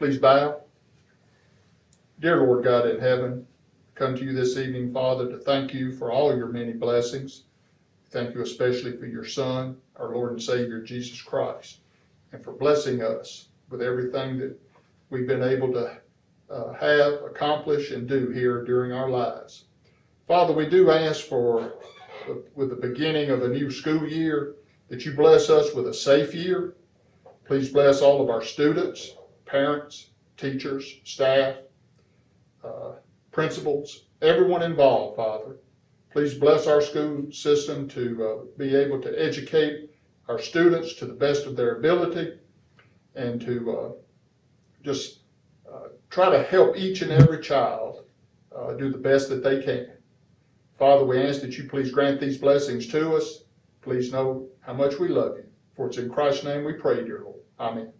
Please bow. Dear Lord God in heaven, come to you this evening, Father, to thank you for all your many blessings. Thank you especially for your Son, our Lord and Savior, Jesus Christ, and for blessing us with everything that we've been able to have, accomplish, and do here during our lives. Father, we do ask for, with the beginning of a new school year, that you bless us with a safe year. Please bless all of our students, parents, teachers, staff, principals, everyone involved, Father. Please bless our school system to be able to educate our students to the best of their ability and to just try to help each and every child do the best that they can. Father, we ask that you please grant these blessings to us. Please know how much we love you. For it's in Christ's name we pray, dear Lord. Amen.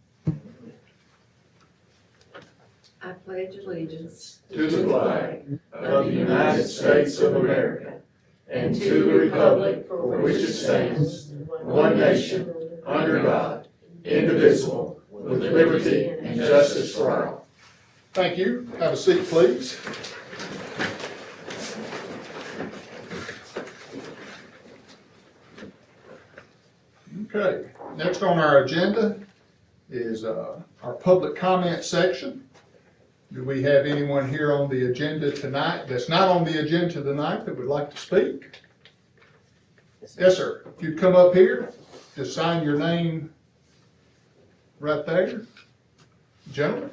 I pledge allegiance to the flag of the United States of America and to the republic for which it stands, one nation, under God, indivisible, with liberty and justice for all. Thank you. Have a seat, please. Okay, next on our agenda is our public comment section. Do we have anyone here on the agenda tonight that's not on the agenda tonight that would like to speak? Yes, sir. If you'd come up here, just sign your name right there. Gentlemen,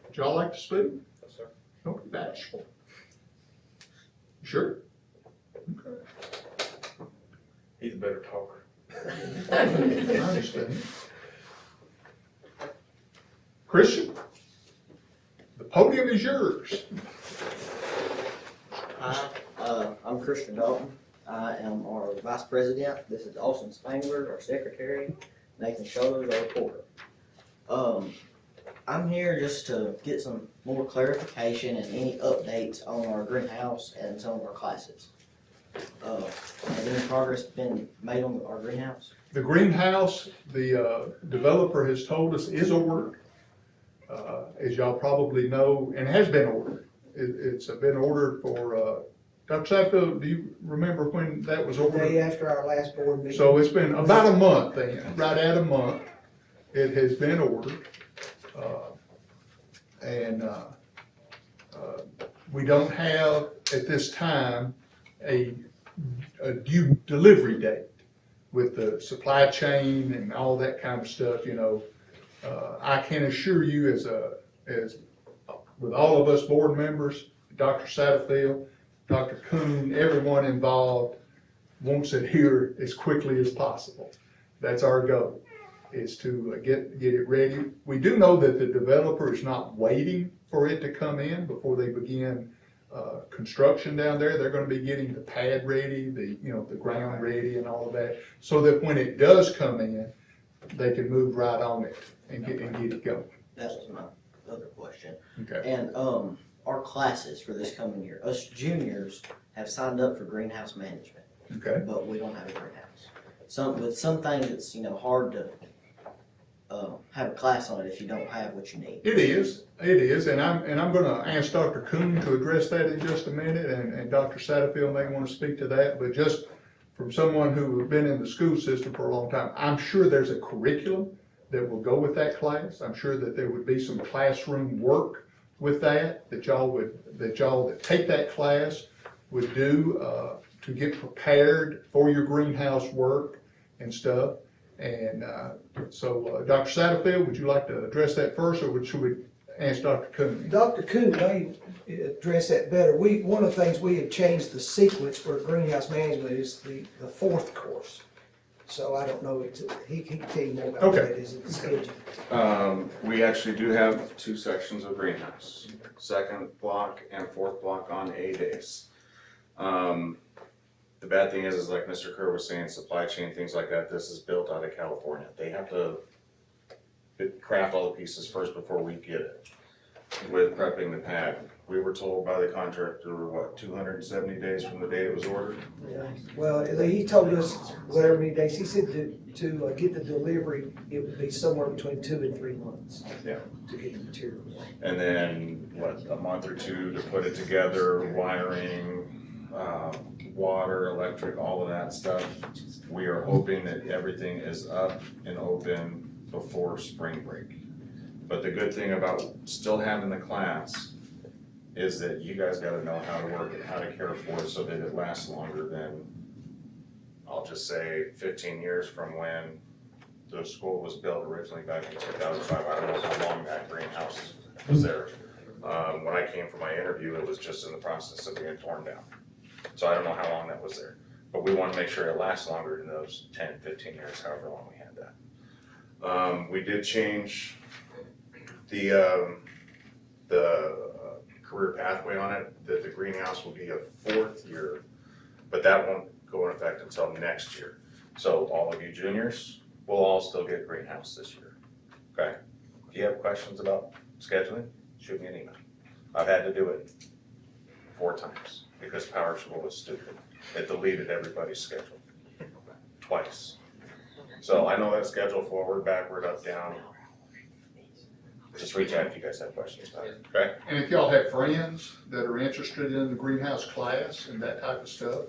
would y'all like to speak? Yes, sir. Don't be bashful. Sure? Okay. He's a better talker. I understand. Christian, the podium is yours. Hi, I'm Christian Dalton. I am our vice president. This is Austin Spangler, our secretary. Nathan Shoulders, our reporter. I'm here just to get some more clarification and any updates on our greenhouse and some of our classes. Has any progress been made on our greenhouse? The greenhouse, the developer has told us is ordered. As y'all probably know, and has been ordered. It's been ordered for, Dr. Satterfield, do you remember when that was The ordered? day after our last board meeting. So it's been about a month then, right at a month. It has been ordered. We don't have, at this time, a due delivery date with the supply chain and all that kind of stuff, you know. I can assure you as with all of us board members, Dr. Satterfield, Dr. Kuhn, everyone involved wants it here as quickly as possible. That's our goal, is to get it ready. We do know that the developer is not waiting for it to come in before they begin construction down there. They're going to be getting the pad ready, the ground ready and all of that, so that when it does come in, they can move right on it and get it going. That was my other question. Okay. And our classes for this coming year, us juniors have signed up for greenhouse management, Okay. but we don't have a greenhouse. With some things, it's hard to have a class on it if you don't have what you need. It is, and I'm going to ask Dr. Kuhn to address that in just a minute, and Dr. Satterfield may want to speak to that, but just from someone who has been in the school system for a long time, I'm sure there's a curriculum that will go with that class. I'm sure that there would be some classroom work with that y'all that take that class would do to get prepared for your greenhouse work and stuff. And so Dr. Satterfield, would you like to address that first, or should we ask Dr. Kuhn? Dr. Kuhn may address that better. One of the things we have changed the sequence for greenhouse management is the fourth course. So I don't know, he can tell you more about Okay. that as it's scheduled. We actually do have two sections of greenhouse, second block and fourth block on A days. The bad thing is like Mr. Kerr was saying, supply chain, things like that, this is built out of California. They have to craft all the pieces first before we get it. with prepping the pad. We were told by the contractor, what, 270 days from the date it was ordered? Yeah. Well, he told us whatever many days, he said to get the delivery, it would be somewhere between 2 and 3 months. Yeah. To get the materials. And then, what, a month or two to put it together, wiring, water, electric, all of that stuff. We are hoping that everything is up and open before spring break. But the good thing about still having the class is that you guys gotta know how to work it, how to care for it so that it lasts longer than, I'll just say, 15 years from when the school was built originally back in 2005. I don't know how long that greenhouse was there. When I came for my interview, it was just in the process of being torn down. So I don't know how long that was there. But we wanna make sure it lasts longer than those 10, 15 years, however long we had that. We did change the career pathway on it, that the greenhouse will be a 4th year, but that won't go in effect until next year. So all of you juniors will all still get greenhouse this year, okay? If you have questions about scheduling, shoot me an email. I've had to do it 4 times because Power School was stupid. It deleted everybody's schedule twice. So I know that schedule forward, backward, up, down. Just reach out if you guys have questions about it, okay? And if y'all have friends that are interested in the greenhouse class and that type of stuff,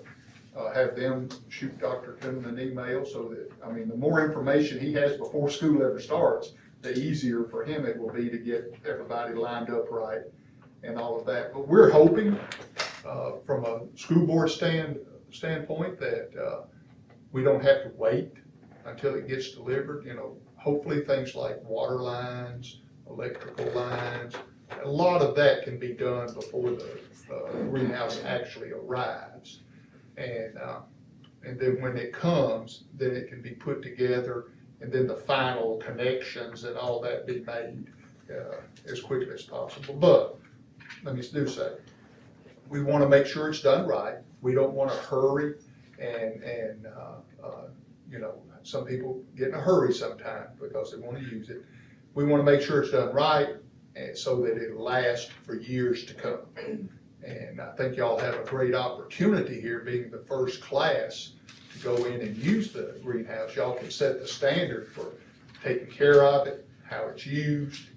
have them shoot Dr. Coon an email so that, I mean, the more information he has before school ever starts, the easier for him it will be to get everybody lined up right and all of that. But we're hoping, from a school board standpoint, that we don't have to wait until it gets delivered. You know, hopefully things like water lines, electrical lines, a lot of that can be done before the greenhouse actually arrives. And then when it comes, then it can be put together, and then the final connections and all that be made as quickly as possible. But let me do say, we want to make sure it's done right. We don't want to hurry and you know, some people get in a hurry sometimes because they want to use it. We want to make sure it's done right and so that it'll last for years to come. And I think y'all have a great opportunity here, being the first class to go in and use the greenhouse. Y'all can set the standard for taking care of it, how it's used.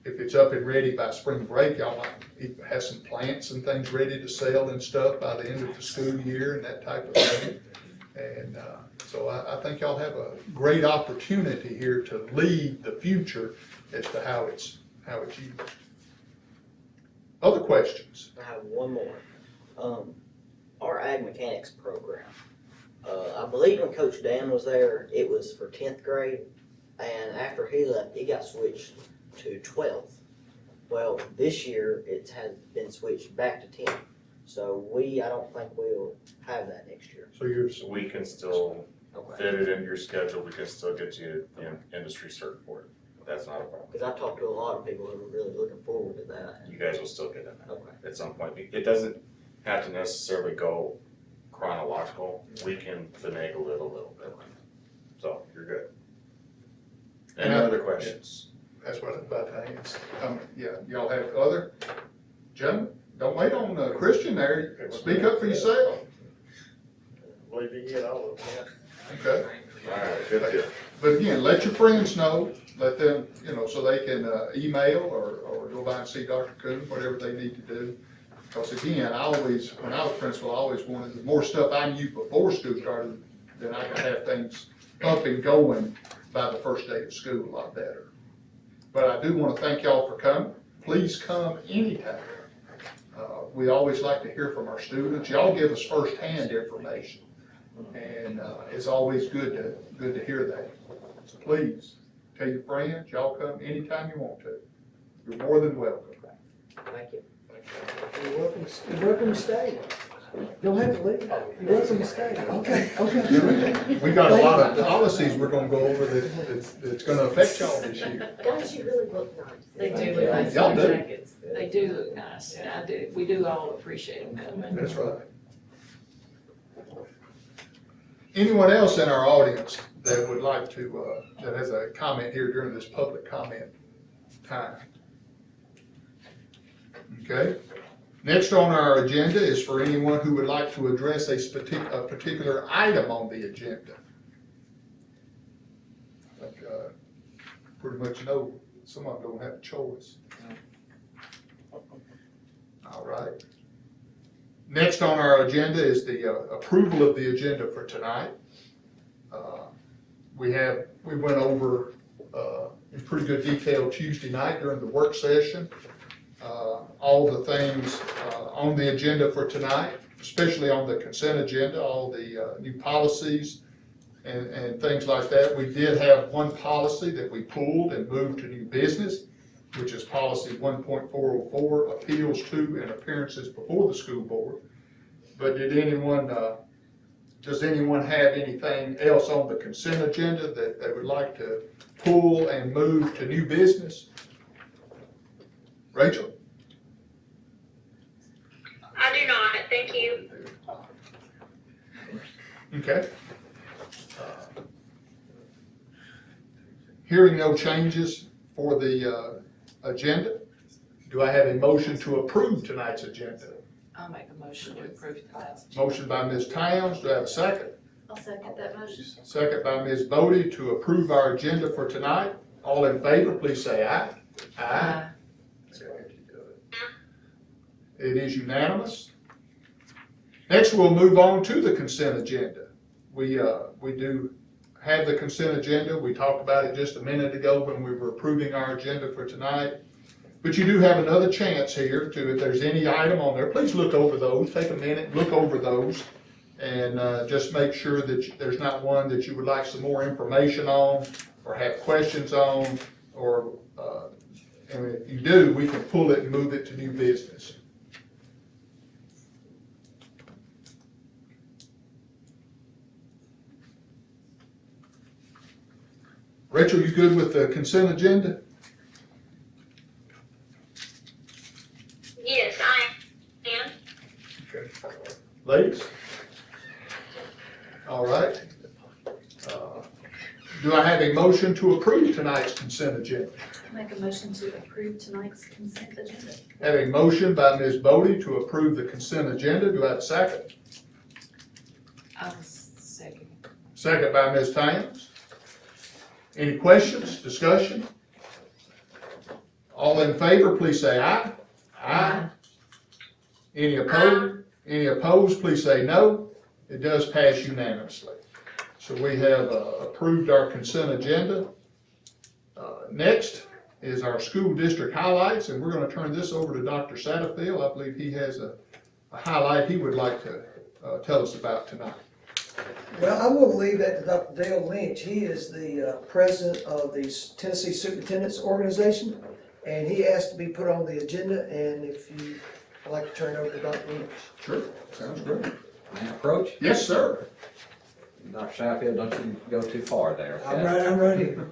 If it's up and ready by spring break, y'all might have some plants and things ready to sell and stuff by the end of the school year and that type of thing. And so I think y'all have a great opportunity here to lead the future as to how it's used. Other questions? I have one more. Our ag mechanics program, I believe when Coach Dan was there, it was for 10th grade, and after he left, it got switched to 12th. Well, this year, it has been switched back to 10th. So I don't think we'll have that next year. So we can still Okay. fit it into your schedule, we can still get you industry cert for it. That's not a problem. Because I talked to a lot of people who were really looking forward to that. You guys will still get it Okay. at some point. It doesn't have to necessarily go chronological. We can finagle it a little bit. So you're good. Any other questions? That's what I was about to ask. Yeah, y'all have other? Gentlemen, don't wait on Christian there. Speak up for yourself. Believe you get all of them. Okay? All right, good deal. But again, let your friends know, let them, you know, so they can email or go by and see Dr. Coon, whatever they need to do. Because again, when I was principal, I always wanted, the more stuff I knew before school started, then I could have things up and going by the first day of school a lot better. But I do want to thank y'all for coming. Please come anytime. We always like to hear from our students. Y'all give us firsthand information. And it's always good to hear that. So please, tell your friends, y'all come anytime you want to. You're more than welcome. Thank you. You're welcome to stay. Don't have to leave. You're welcome to stay. Okay. We got a lot of policies we're gonna go over that's gonna affect y'all this year. Guys, you really look nice. They do look nice Y'all in do. their jackets. They do look nice, and I do, we do all appreciate them coming. That's right. Anyone else in our audience that would like to, that has a comment here during this public comment time? Okay. Next on our agenda is for anyone who would like to address a particular item on the agenda. Like, pretty much know some of them don't have a choice. All right. Next on our agenda is the approval of the agenda for tonight. We went over in pretty good detail Tuesday night during the work session. All the things on the agenda for tonight, especially on the consent agenda, all the new policies and things like that. We did have one policy that we pulled and moved to new business, which is policy 1.404, appeals to and appearances before the school board. But does anyone have anything else on the consent agenda that they would like to pull and move to new business? Rachel? I do not, thank you. Okay. Hearing no changes for the agenda, do I have a motion to approve tonight's agenda? I'll make a motion to approve tonight's. Motion by Ms. Towns, do I have a second? I'll second that motion. Second by Ms. Bodie to approve our agenda for tonight. All in favor, please say aye. Aye. It is unanimous. Next, we'll move on to the consent agenda. We do have the consent agenda. We talked about it just a minute ago when we were approving our agenda for tonight. But you do have another chance here to, if there's any item on there, please look over those. Take a minute, look over those, and just make sure that there's not one that you would like some more information on or have questions on, or and if you do, we can pull it and move it to new business. Rachel, you good with the consent agenda? Yes, I am. Okay. Ladies? All right. Do I have a motion to approve tonight's consent agenda? Make a motion to approve tonight's consent agenda. Have a motion by Ms. Bodie to approve the consent agenda. Do I have a second? I'll second. Second by Ms. Towns. Any questions, discussion? All in favor, please say aye. Aye. Any opposed? Any opposed, please say no. It does pass unanimously. So we have approved our consent agenda. Next is our school district highlights, and we're going to turn this over to Dr. Satterfield. I believe he has a highlight he would like to tell us about tonight. Well, I'm gonna leave that to Dr. Dale Lynch. He is the president of the Tennessee Superintendent's Organization, and he asked to be put on the agenda, and if you would like to turn it over to Dr. Lynch. Sure, sounds great. May I approach? Yes, sir. Dr. Satterfield, don't you go too far there, okay? I'm right here.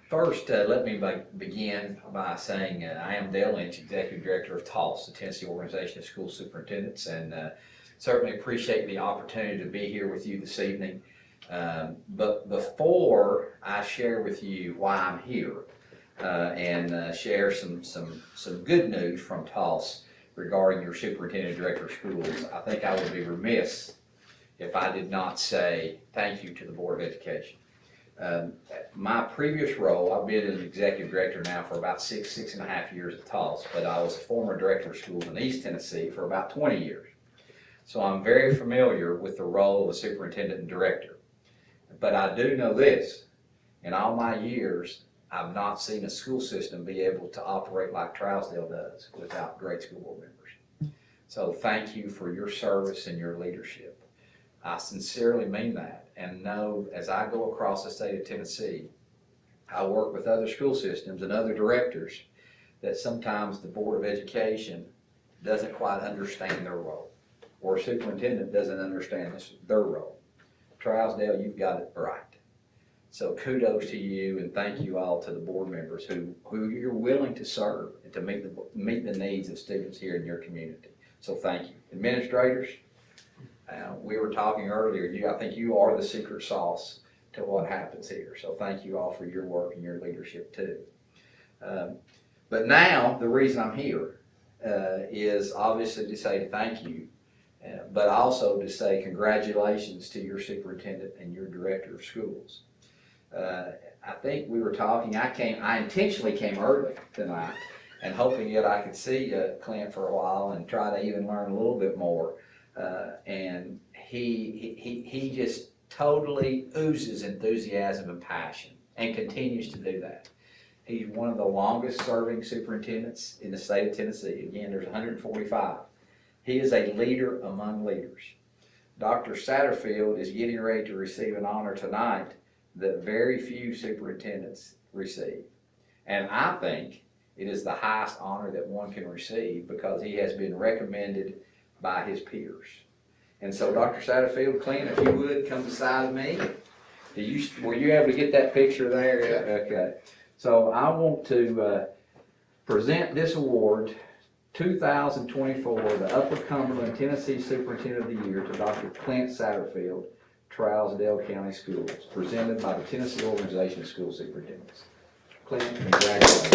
First, let me begin by saying I am Dale Lynch, Executive Director of TOSS, the Tennessee Organization of School Superintendents, and certainly appreciate the opportunity to be here with you this evening. But before I share with you why I'm here and share some good news from TOSS regarding your Superintendent Director of Schools, I think I would be remiss if I did not say thank you to the Board of Education. My previous role, I've been an executive director now for about six and a half years at TOSS, but I was a former director of schools in East Tennessee for about 20 years. So I'm very familiar with the role of a superintendent and director. But I do know this, in all my years, I've not seen a school system be able to operate like Trousdale does without great school board members. So thank you for your service and your leadership. I sincerely mean that, and know as I go across the state of Tennessee, I work with other school systems and other directors that sometimes the Board of Education doesn't quite understand their role, or a superintendent doesn't understand their role. Trousdale, you've got it right. So kudos to you, and thank you all to the board members who you're willing to serve and to meet the needs of students here in your community. So thank you. Administrators, we were talking earlier, I think you are the secret sauce to what happens here. So thank you all for your work and your leadership too. But now, the reason I'm here is obviously to say thank you, but also to say congratulations to your superintendent and your director of schools. I think we were talking, I intentionally came early tonight and hoping that I could see Clint for a while and try to even learn a little bit more. And he just totally oozes enthusiasm and passion and continues to do that. He's one of the longest serving superintendents in the state of Tennessee. Again, there's 145. He is a leader among leaders. Dr. Satterfield is getting ready to receive an honor tonight that very few superintendents receive. And I think it is the highest honor that one can receive because he has been recommended by his peers. And so Dr. Satterfield, Clint, if you would come beside me. Were you able to get that picture there? Yeah. Okay. So I want to present this award, 2024, the Upper Cumberland Tennessee Superintendent of the Year, to Dr. Clint Satterfield, Trousdale County Schools, presented by the Tennessee Organization of School Superintendents. Clint, congratulations.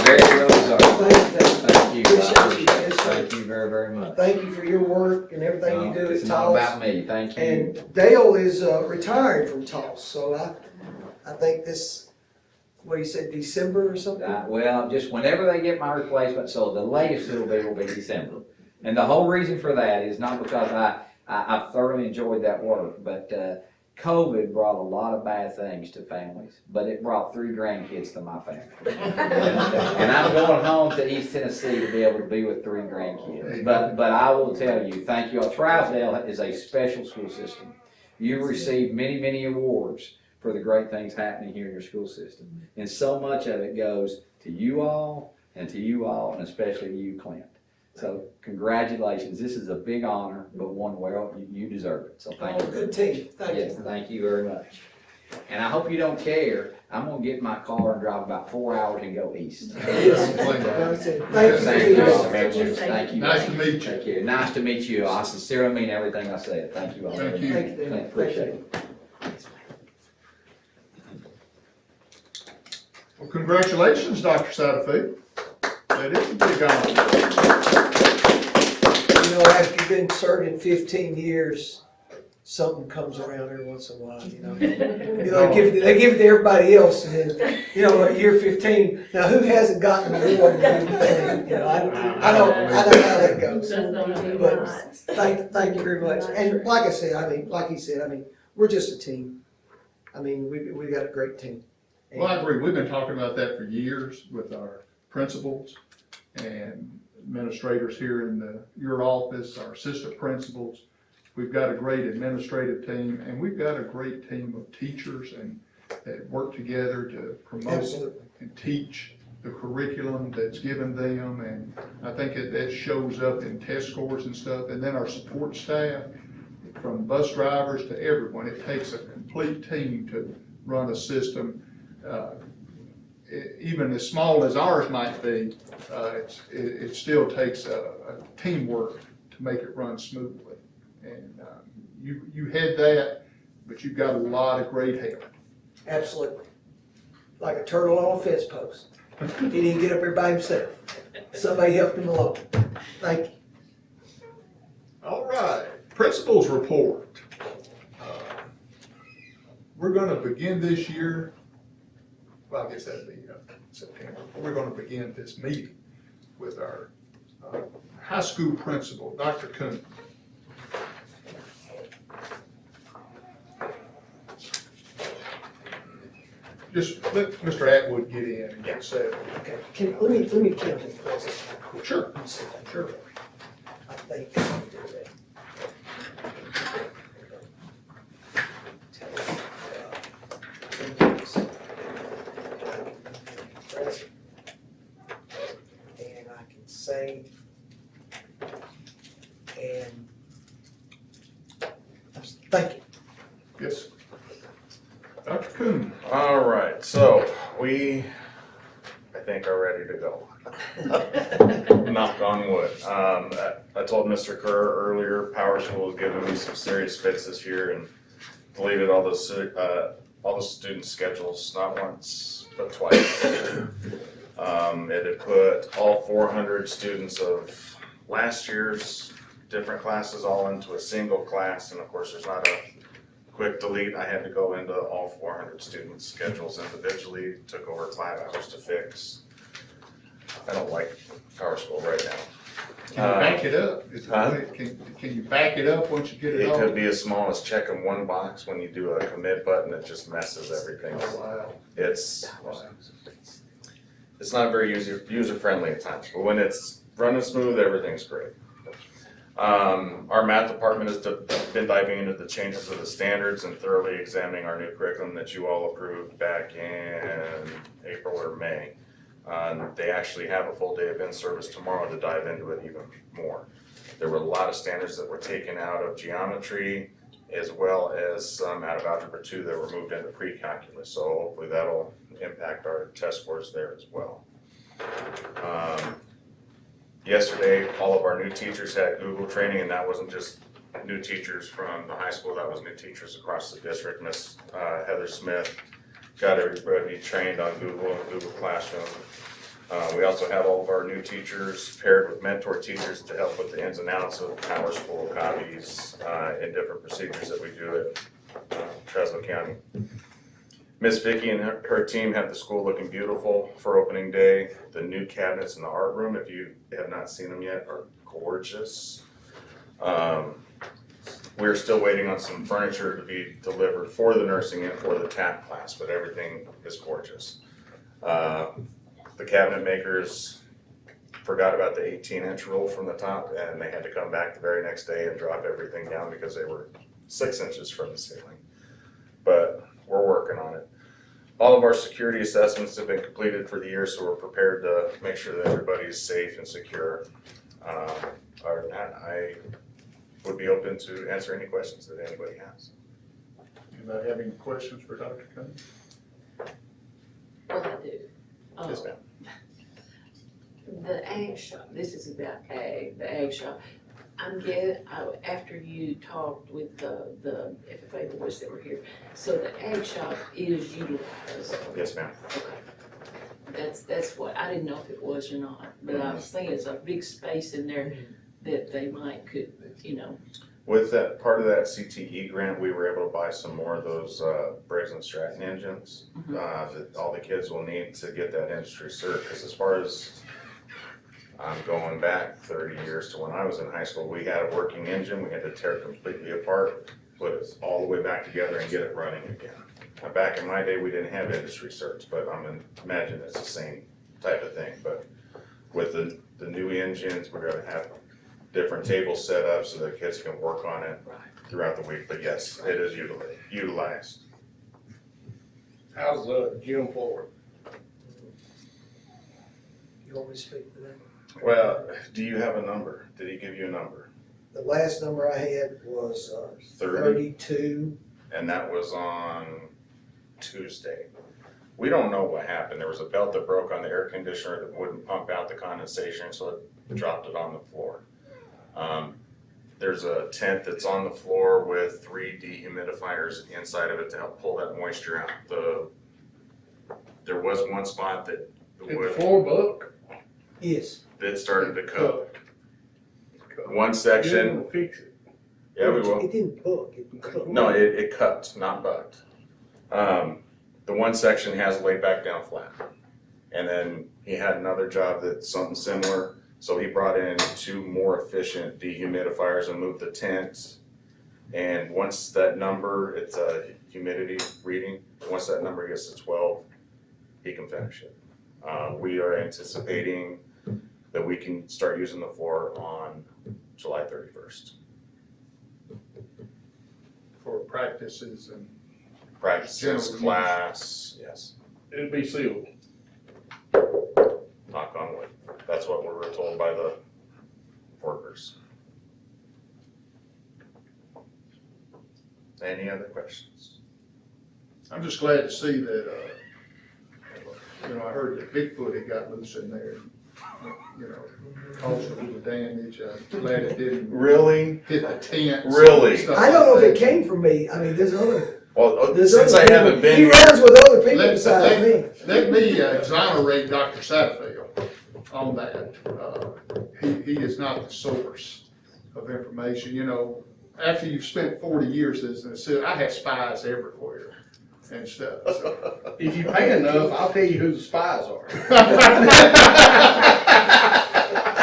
Very well deserved. Thank you. Appreciate you. Yes, sir. Thank you very, very much. Thank you for your work and everything you do at It's not about TOS. me, thank you. And Dale is retiring from TOS, so I think this, what you said, December or something? Well, just whenever they get my replacement, so the latest it'll be December. And the whole reason for that is not because I've thoroughly enjoyed that work, but COVID brought a lot of bad things to families, but it brought 3 grandkids to my family. And I'm going home to East Tennessee to be able to be with 3 grandkids. But I will tell you, thank you all. Trousdale is a special school system. You received many, many awards for the great things happening here in your school system. And so much of it goes to you all, and especially you, Clint. So congratulations, this is a big honor, but one well, you deserve it, so thank you. Good team, thank Yes, you. thank you very much. And I hope you don't care, I'm gonna get in my car and drive about 4 hours and go east. Yes. Thank Thank you. you. Thank you. Nice to meet you. Thank you. Nice to meet you. I sincerely mean everything I said. Thank you all. Thank you. Thank you, Clint, appreciate it. Well, congratulations, Dr. Satterfield. That is a big honor. You know, after you've been serving 15 years, something comes around every once in a while, you know. You know, they give it to everybody else, and then, you know, at year 15, now who hasn't gotten an award? You know, I know how that goes. But thank you very much. And like I said, like he said, we're just a team. We got a great team. Well, I agree. We've been talking about that for years with our principals and administrators here in your office, our assistant principals. We've got a great administrative team, and we've got a great team of teachers and that work together to promote Absolutely. and teach the curriculum that's given them. And I think that shows up in test scores and stuff. And then our support staff, from bus drivers to everyone, it takes a complete team to run a system. Even as small as ours might be, it still takes a teamwork to make it run smoothly. And you had that, but you've got a lot of great help. Absolutely. Like a turtle on a fence post. He didn't get up there by himself. Somebody helped him along. Thank you. All right, principals report. We're gonna begin this year, well, I guess that'd be September. We're gonna begin this meeting with our high school principal, Dr. Coon. Just let Mr. Atwood get in and get settled. Okay, let me count him, please. Sure. Let me see if I can do it. I think I can do that. And I can say, and thank you. Yes. Dr. Coon. All right, so we, I think, are ready to go. Knock on wood. I told Mr. Kerr earlier, Power School has given me some serious fits this year, and deleted all the student schedules, not once, but twice. It had put all 400 students of last year's different classes all into a single class, and of course, there's not a quick delete. I had to go into all 400 students' schedules individually, took over 5 hours to fix. I don't like PowerSchool right now. Can you back it up? Can you back it up once you get it It all? could be as small as checking one box. When you do a commit button, it just messes everything Oh, up. wow. It's not very user friendly at times, but when it's running smooth, everything's great. Our math department has been diving into the changes of the standards and thoroughly examining our new curriculum that you all approved back in April or May. They actually have a full day of in-service tomorrow to dive into it even more. There were a lot of standards that were taken out of geometry, as well as some out of Algebra 2 that were moved into pre-calculus. So hopefully that'll impact our test scores there as well. Yesterday, all of our new teachers had Google training, and that wasn't just new teachers from the high school, that was new teachers across the district. Miss Heather Smith got everybody trained on Google and Google Classroom. We also have all of our new teachers paired with mentor teachers to help with the ins and outs of PowerSchool copies and different procedures that we do at Trestle County. Miss Vicky and her team have the school looking beautiful for opening day. The new cabinets in the art room, if you have not seen them yet, are gorgeous. We're still waiting on some furniture to be delivered for the nursing and for the TAP class, but everything is gorgeous. The cabinet makers forgot about the 18-inch rule from the top, and they had to come back the very next day and drop everything down because they were 6 inches from the ceiling. But we're working on it. All of our security assessments have been completed for the year, so we're prepared to make sure that everybody is safe and secure. Other than that, I would be open to answer any questions that anybody has. Anybody have any questions for Dr. Cummings? Well, I do. Yes, ma'am. The ag shop, this is about ag, the ag shop. After you talked with the FFA boys that were here, so the ag shop is utilized. Yes, ma'am. Okay. That's what, I didn't know if it was or not, but I was thinking it's a big space in there that they could, With that, part of that CTE grant, we were able to buy some more of those Briggs and Stratton engines that all the kids will need to get that industry cert. Because as far as I'm going back 30 years to when I was in high school, we had a working engine. We had to tear it completely apart, put it all the way back together and get it running again. Now, back in my day, we didn't have industry certs, but imagine it's the same type of thing. But with the new engines, we're going to have different tables set up so that kids can work on it throughout the week. But yes, it is utilized. How's the gym floor? You want me to speak to that? Well, do you have a number? Did he give you a number? The last number I had was 30? 32. And that was on Tuesday. We don't know what happened. There was a belt that broke on the air conditioner that wouldn't pump out the condensation, so it dropped it on the floor. There's a tent that's on the floor with 3 dehumidifiers inside of it to help pull that moisture out. There was one spot that the Did the wood floor buck? Yes. that started to cook. One section, We'll fix it. yeah, we will. It didn't book, it cooked. No, it cupped, not bucked. The one section has laid back down flat. And then he had another job that's something similar. So he brought in 2 more efficient dehumidifiers and moved the tent. And once that number, it's a humidity reading, once that number gets to 12, he can finish it. We are anticipating that we can start using the floor on July 31st. For practices and. Practices, General class, yes, It'll be sealed. knock on wood. That's what we were told by the workers. Any other questions? I'm just glad to see that, I heard that Bigfoot had got loose in there. you know, caused a little damage. I'm glad it didn't Really? hit the tent. Really? I don't know if it came from me, I mean, there's other, Well, there's since other I people. haven't been He here, runs with other people Let- besides me. Let me exonerate Dr. Satterfield on that. He is not the source of information, you know. After you've spent 40 years as an assistant, I had spies everywhere and stuff, so. If you pay enough, I'll tell you who the spies are.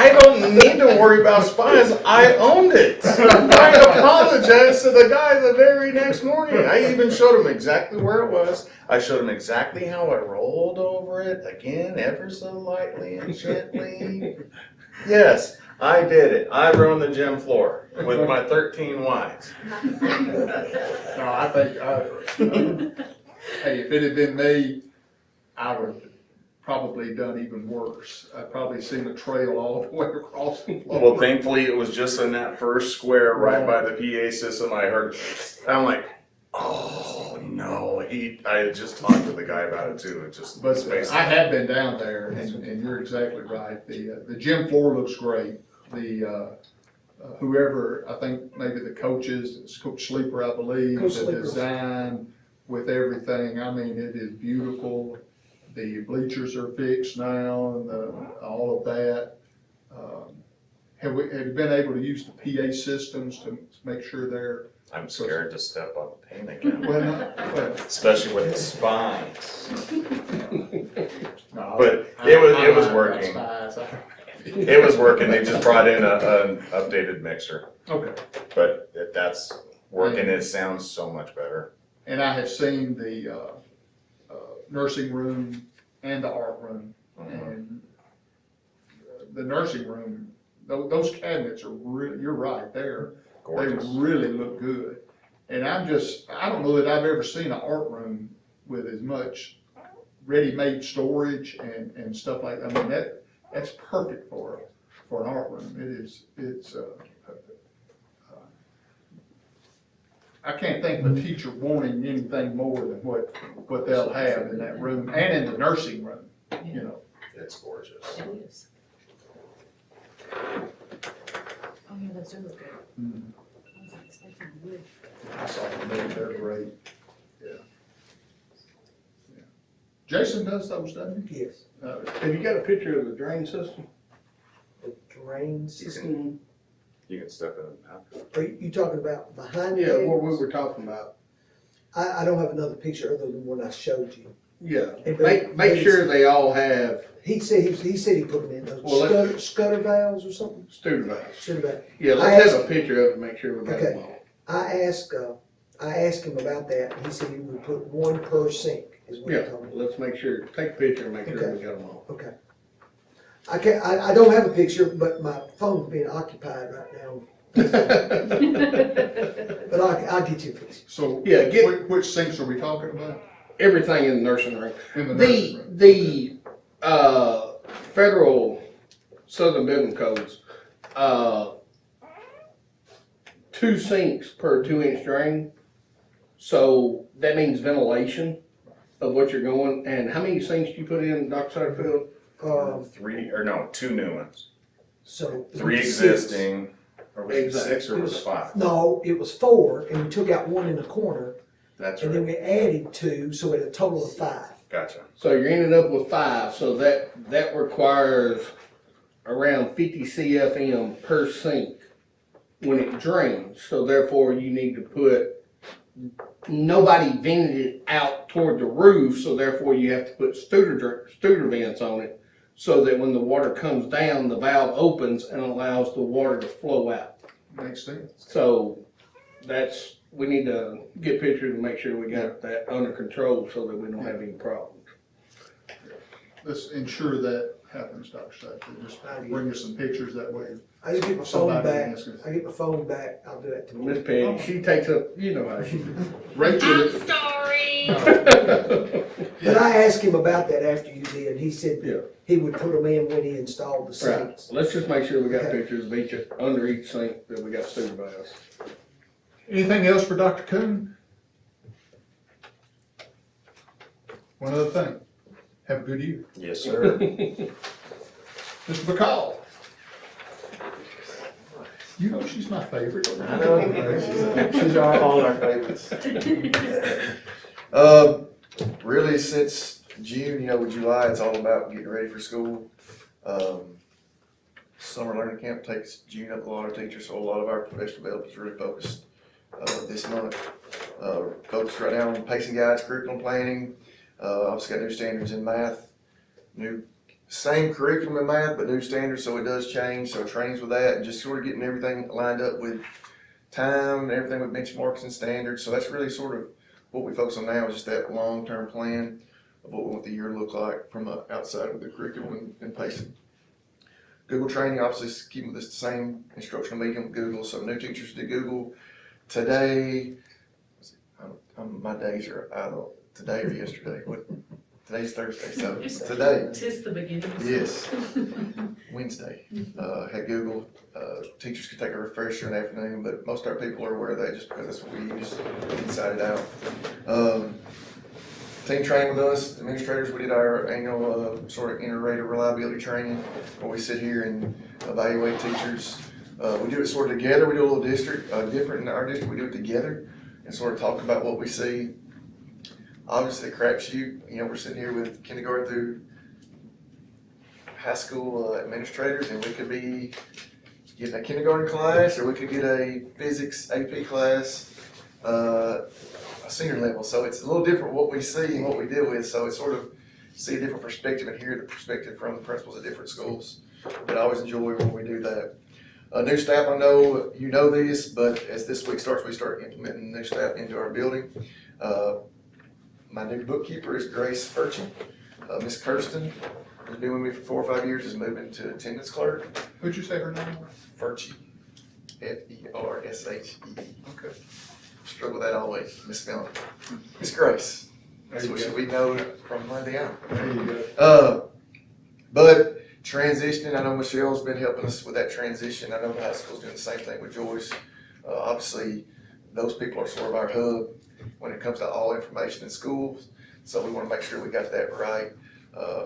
I don't need to worry about spies. I owned it. I apologized to the guy the very next morning. I even showed him exactly where it was. I showed him exactly how I rolled over it again, ever so lightly and gently. Yes, I did it. I ruined the gym floor with my 13 wives. No, I think, hey, if it had been me, I would have probably done even worse. I'd probably seen a trail all the way across the floor. Well, thankfully, it was just in that first square right by the PA system. I heard, I'm like, oh no. I had just talked to the guy about it too. It just But spaced. I have been down there, and you're exactly right. The gym floor looks great. The, whoever, I think maybe the coaches, it's Coach Sleeper, I believe, Coach the Sleeper. design with everything, I mean, it is beautiful. The bleachers are fixed now and all of that. Have you been able to use the PA systems to make sure they're, I'm scared to step on the paint again, well, especially with the spines. no, But I- it was I like working. that size. It was working. They just brought in an updated mixer, Okay. but that's working. It sounds so much better. And I have seen the nursing room and the art room. And the nursing room, those cabinets are really, you're right, they Gorgeous. really look good. And I don't know that I've ever seen an art room with as much ready-made storage and stuff like, I mean, that's perfect for an art room. I can't think of a teacher wanting anything more than what they'll have in that room and in the nursing room, you know. It's gorgeous. It is. Oh, yeah, those do look good. Mm. I was expecting wood. I saw them, they're great, yeah. Yeah. Jason does those, doesn't he? Yes, Have you got a picture of the drain system? the drain system, You can step in and out. are you talking about behind the Yeah, what we tables? were talking about. I don't have another picture other than one I showed you. Yeah, Hey, make sure they all have He said he put them in those Well, scudder valves or something, student valves. scudder valve. Yeah, I let's have asked- a picture of it, make sure we got Okay. them all. I asked him about that, and he said he would put one per sink, is what he Yeah, told me. let's make sure, take a picture and make sure Okay. we got them all. Okay. I don't have a picture, but my phone's being occupied right now. But I'll get you a picture. So, Yeah, which sinks are we talking about? everything in the nursing room. In the nursing room? The federal Southern Building Codes, 2 sinks per 2-inch drain. So that means ventilation of what you're going, and how many sinks do you put in, Dr. Satterfield? Two new ones. So. 3 six. existing, or was it Exactly. 6 or was it 5? No, it was 4, and we took out one in the corner, That's and then right. we added 2, so it a total of 5. Gotcha. So you're ending up with 5, so that requires around 50 CFM per sink when it drains. So therefore you need to put, nobody vented it out toward the roof, so therefore you have to put Studer vents on it so that when the water comes down, the valve opens and allows the water to flow out. Makes sense. So we need to get pictures and make sure we got that under control so that we don't have any problems. Let's ensure that happens, Dr. Satterfield. Just bring us some pictures that way. I just get my phone Somebody back, can ask us. I get my phone back, I'll do that tomorrow. Miss Peggy, she takes up, you know how she Rachel, I'm sorry. does. But I asked him about that after you did, he said Yeah. he would put them in when he installed the Right, sinks. let's just make sure we got Okay. pictures of each, under each sink that we got student valves. anything else for Dr. Coon? One other thing, have a good year. Yes, sir. Mr. McCall. You know she's my favorite. I know, she's all our favorites. Really since June, with July, it's all about getting ready for school. Summer learning camp takes June up a lot of teachers, so a lot of our professional development is really focused, this month. Focused right now on pacing guides, curriculum planning, obviously got new standards in math, same curriculum in math, but new standards, so it does change, so trainings with that, and just sort of getting everything lined up with time, and everything with benchmarks and standards, so that's really sort of what we focus on now, is just that long-term plan of what we want the year to look like from outside of the curriculum and pacing. Google training, obviously is keeping this same instructional medium with Google, so new teachers do Google. Today, my days are out of today or yesterday. Today's Thursday, so today. Tis the beginning. Yes. Wednesday, had Google, teachers could take a refresher in the afternoon, but most of our people are aware of that just because that's what we use inside and out. Team training with us, administrators, we did our annual, sort of integrated reliability training, where we sit here and evaluate teachers. We do it sort of together, we do a little different in our district, we do it together and sort of talk about what we see. Obviously, the crapshoot, we're sitting here with kindergarten through high school administrators, and we could be getting a kindergarten class, or we could get a physics AP class, a senior level. So it's a little different what we see and what we deal with. So it's sort of see a different perspective and hear the perspective from the principals at different schools. But I always enjoy when we do that. New staff, I know you know this, but as this week starts, we start implementing new staff into our building. My new bookkeeper is Grace Furchy. Miss Kirsten, who's been with me for 4 or 5 years, is moving to attendance clerk. Who'd you say her name was? Furchy, Fershe. Okay. Struggle with that always, Miss Fallon. Miss Grace. That's There you what go. we know from Monday on. There you go. But transitioning, I know Michelle's been helping us with that transition. I know the high school's doing the same thing with Joyce. Obviously, those people are sort of our hub when it comes to all information in schools. So we want to make sure we got that right.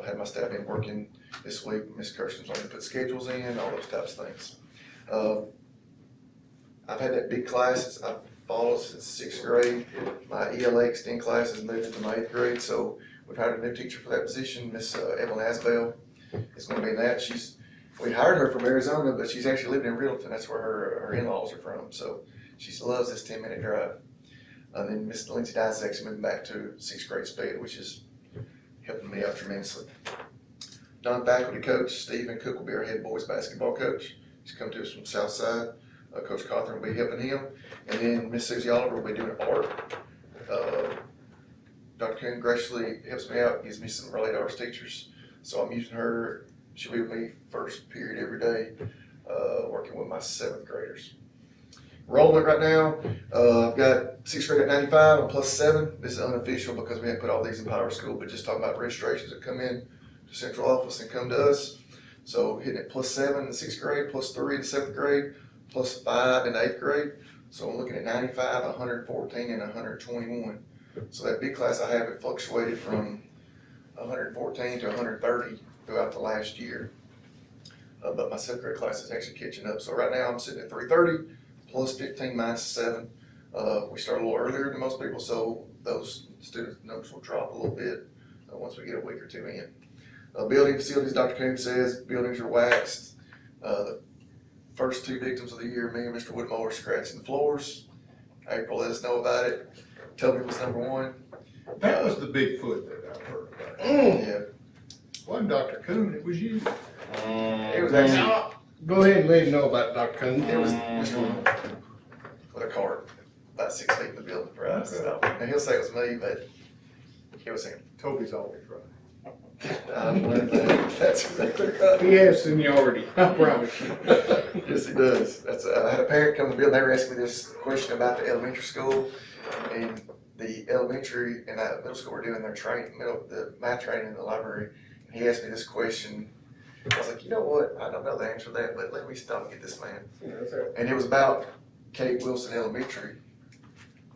Had my staff been working this week. Miss Kirsten's going to put schedules in, all those types of things. I've had that big class I've followed since 6th grade. My ELA extend class is moving to my 8th grade, so we've hired a new teacher for that position. Miss Evelyn Asbell is going to be in that. We hired her from Arizona, but she's actually living in Riddleton. That's where her in-laws are from. So she loves this 10-minute drive. And then Miss Lindsay Dysack's moving back to 6th grade speed, which is helping me out tremendously. Non-faculty coach Stephen Cook will be our head boys basketball coach. He's come to us from Southside. Coach Cawthorn will be helping him. And then Miss Susie Oliver will be doing art. Dr. Coon graciously helps me out, gives me some related arts teachers. So I'm using her. She'll be with me first period every day, working with my 7th graders. Enrollment right now, I've got 6th grade at 95 and plus 7. This is unofficial because we haven't put all these in Power School, but just talking about registrations that come in to central office and come to us. So hitting it plus 7 in the 6th grade, plus 3 in the 7th grade, plus 5 in the 8th grade. So I'm looking at 95, 114, and 121. So that big class I have, it fluctuated from 114 to 130 throughout the last year. But my 7th grade class is actually catching up. So right now I'm sitting at 330 plus 15 minus 7. We start a little earlier than most people, so those student numbers will drop a little bit once we get a week or two in. Building facilities, Dr. Coon says buildings are waxed. The first 2 victims of the year, me and Mr. Whitmore, scratching the floors. April let us know about it. Toby was number 1. That was the Bigfoot that I heard about. Yeah. Wasn't Dr. Coon, it was you. It was actually, Now, go ahead and let him know about Dr. Coon. it was Mr. Whitmore with a cart about 6 feet in the building for us. So, and he'll say it was me, but it was him. Toby's always right. That's exactly right. He has seniority, I promise you. Yes, he does. I had a parent come to the building, they were asking me this question about the elementary school, and the elementary and middle school were doing their the math training in the library, and he asked me this question. I was like, you know what, I don't know the answer to that, but let me stop and get this man. And it was about Kate Wilson Elementary,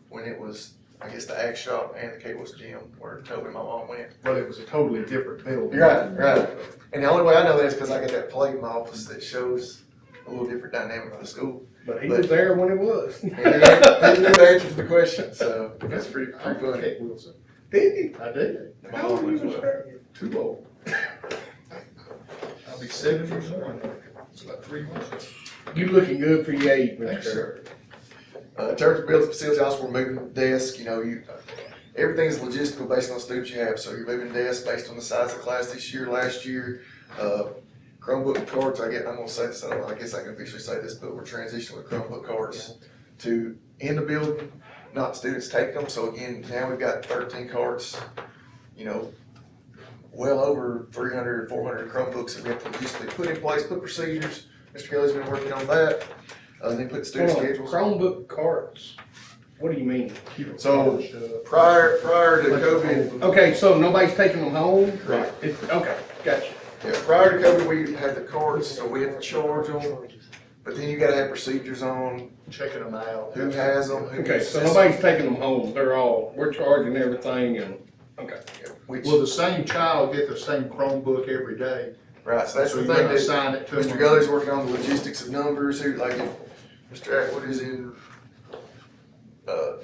when it was I guess the ag shop and the Cable's gym where Toby, my mom went. But it was a totally different building. Right. And the only way I know that is because I got that plate in my office that shows a little different dynamic of the school. But he was there when it was. And he knew the answer to the question, so that's pretty I funny. Kate Wilson. Did he? I did. My mom was well. Too old. I'll be 71. It's about 3 months. You looking good for your age, Thanks, Mr. sir. In terms of building facilities, also we're moving desks, everything's logistical based on the students you have. So you're moving desks based on the size of the class this year, last year. Chromebook cards, I'm gonna say this, I guess I can officially say this, but we're transitioning with Chromebook cards to in the building, not students taking them. So again, now we've got 13 cards, well over 300, 400 Chromebooks that we have to logistically put in place, put procedures. Mr. Kelly's been working on that. Then put student Hold on, schedules. Chromebook carts. What do you mean? So prior to COVID, Okay, so nobody's taking them home? Right. Okay, gotcha. yeah, prior to COVID, we had the cards, so we had to charge them. But then you gotta have procedures on Checking them out. who has them, who Okay, needs so this. nobody's taking them home. We're charging everything and, okay. Which, Will the same child get the same Chromebook every day? right, so that's So the you're thing gonna that assign it to Mr. them? Gully's working on the logistics of numbers, who, like, if Mr. Atwood is in,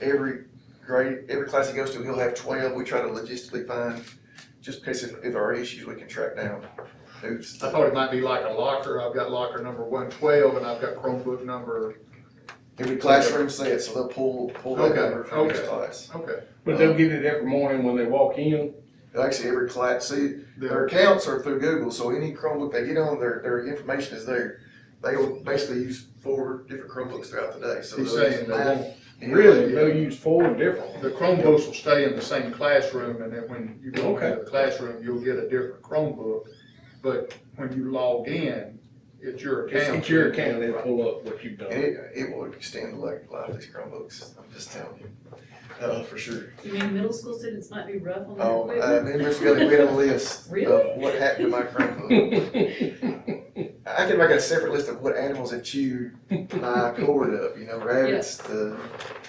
every grade, every class he goes to, he'll have 12. We try to logistically find, just in case if there are issues, we can track down who's. I thought it might be like a locker. I've got locker number 112 and I've got Chromebook number, Every classroom set, so they'll pull that Okay, number from each okay. class. okay. But they'll get it every morning when they walk in? Actually, every class, see, their The- accounts are through Google, so any Chromebook they get on, their information is there. They will basically use 4 different Chromebooks throughout the day, so. He's they'll use saying they math, won't. Really? They'll use 4 different? The Chromebooks will stay in the same classroom, and then when you go Okay. into the classroom, you'll get a different Chromebook. But when you log in, it's your account. It's your account, they'll pull up what you've And done. it will extend the life of these Chromebooks, I'm just telling you, for sure. You mean middle school students might be rough on their Oh, equipment? me and Mr. Gully, we had a list Really? of what happened to my Chromebook. I can make a separate list of what animals have chewed my cord up, rabbits,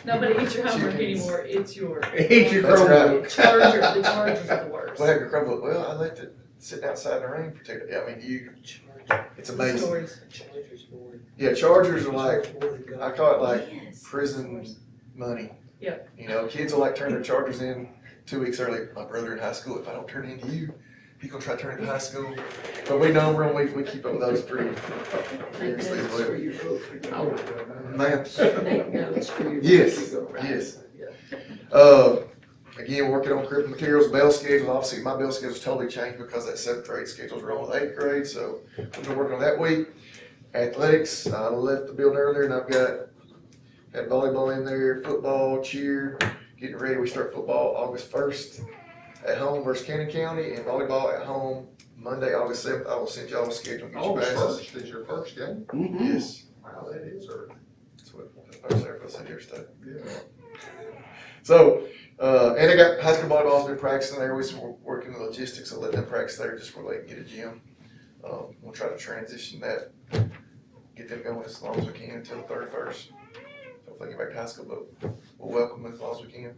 Nobody eats your homework Chickens. anymore, it's your It's your That's right. Chromebook. charger, the chargers are the worst. what happened to Chromebook? Well, I left it sitting outside in the rain for 2 days. I mean, it's amazing. Stories. Yeah, chargers are like, I call it like Yes. prison money. Yep. Kids will like turn their chargers in 2 weeks early. My brother in high school, if I don't turn it into you, he gonna try to turn it to high school. But we know we keep up with those pretty Make seriously. notes for your book. I would've done that. Man, Make notes for your book. Yes, You go write yes. it. Again, working on curriculum materials, bell schedule. Obviously, my bell schedule's totally changed because that 7th grade schedule's wrong with 8th grade, so we've been working on that week. Athletics, I left the building earlier and I've had volleyball in there, football, cheer, getting ready. We start football August 1st at home versus Cannon County, and volleyball at home Monday, August 7th. I will send y'all a schedule. Get you August passes. 1st is your first game? Mhm. Yes. Wow, that is early. That's what I was there for the year stuff. Yeah. So, and I got high school volleyball's been practicing there. We're working the logistics of letting them practice there just where they can get a gym. We'll try to transition that, get them going as long as we can until the 31st. Hopefully get back to high school, but we'll welcome them as long as we can.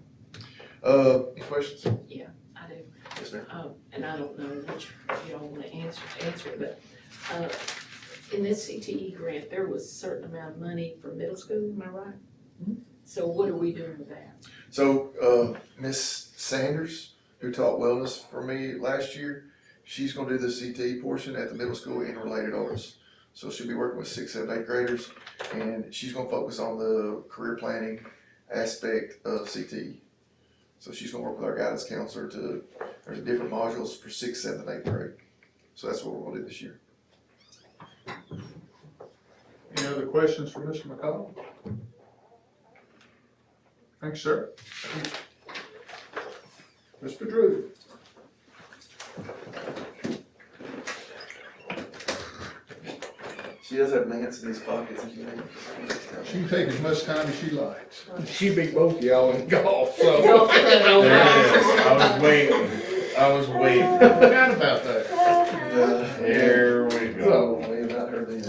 Any questions? I do. Yes, ma'am. And I don't know which y'all wanna answer it, but, in this CTE grant, there was a certain amount of money for middle school, am I right? So what are we doing with that? So, Miss Sanders, who taught wellness for me last year, she's gonna do the CTE portion at the middle school in related arts. So she'll be working with 6th, 7th, 8th graders, and she's gonna focus on the career planning aspect of CTE. So she's gonna work with our guidance counselor there's different modules for 6th, 7th, and 8th grade. So that's what we're gonna do this year. Any other questions for Mr. McCall? Thanks, sir. Mr. Drew. She does have mints in these pockets if you need. She can take as much time as she likes. She beat both of y'all in golf, so. I was waiting. I forgot about that. Yeah. Here we go. We have not heard these.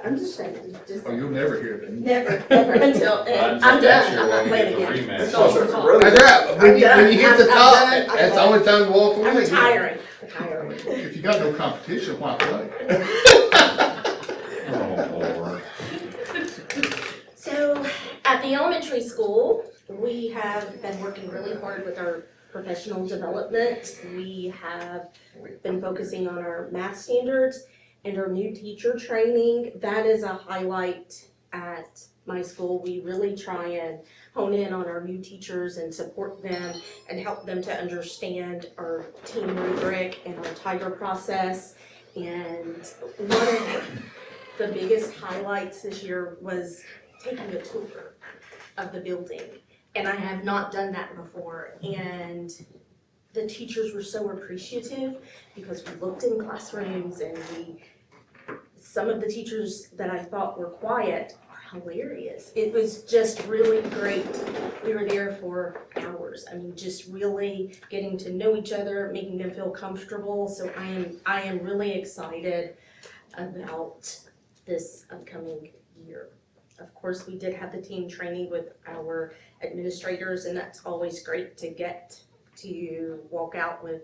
I'm just saying, just. Oh, you'll never hear that. Never until, I'm done, I'm not playing again. That's all I'm talking. That's right, when you, when you hit the I'm top, done. I'm that's the done. only time to walk away. I'm retiring. If you got no competition, why play? Oh, Lord. So at the elementary school, we have been working really hard with our professional development. We have been focusing on our math standards and our new teacher training. That is a highlight at my school. We really try and hone in on our new teachers and support them and help them to understand our team rubric and our Tiger process. And one of the biggest highlights this year was taking a tour of the building. And I have not done that before. And the teachers were so appreciative because we looked in classrooms and some of the teachers that I thought were quiet are hilarious. It was just really great. We were there for hours. I mean, just really getting to know each other, making them feel comfortable. So I am really excited about this upcoming year. Of course, we did have the team training with our administrators, and that's always great to get to walk out with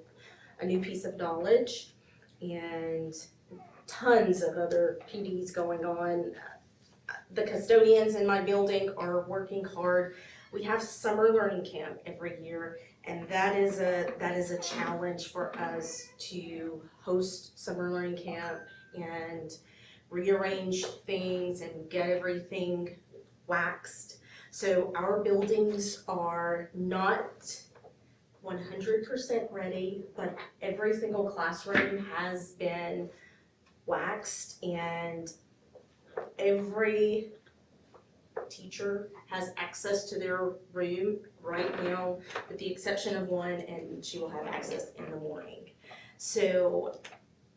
a new piece of knowledge and tons of other PDs going on. The custodians in my building are working hard. We have summer learning camp every year, and that is a challenge for us to host summer learning camp and rearrange things and get everything waxed. So our buildings are not 100% ready, but every single classroom has been waxed and every teacher has access to their room right now, with the exception of one, and she will have access in the morning. So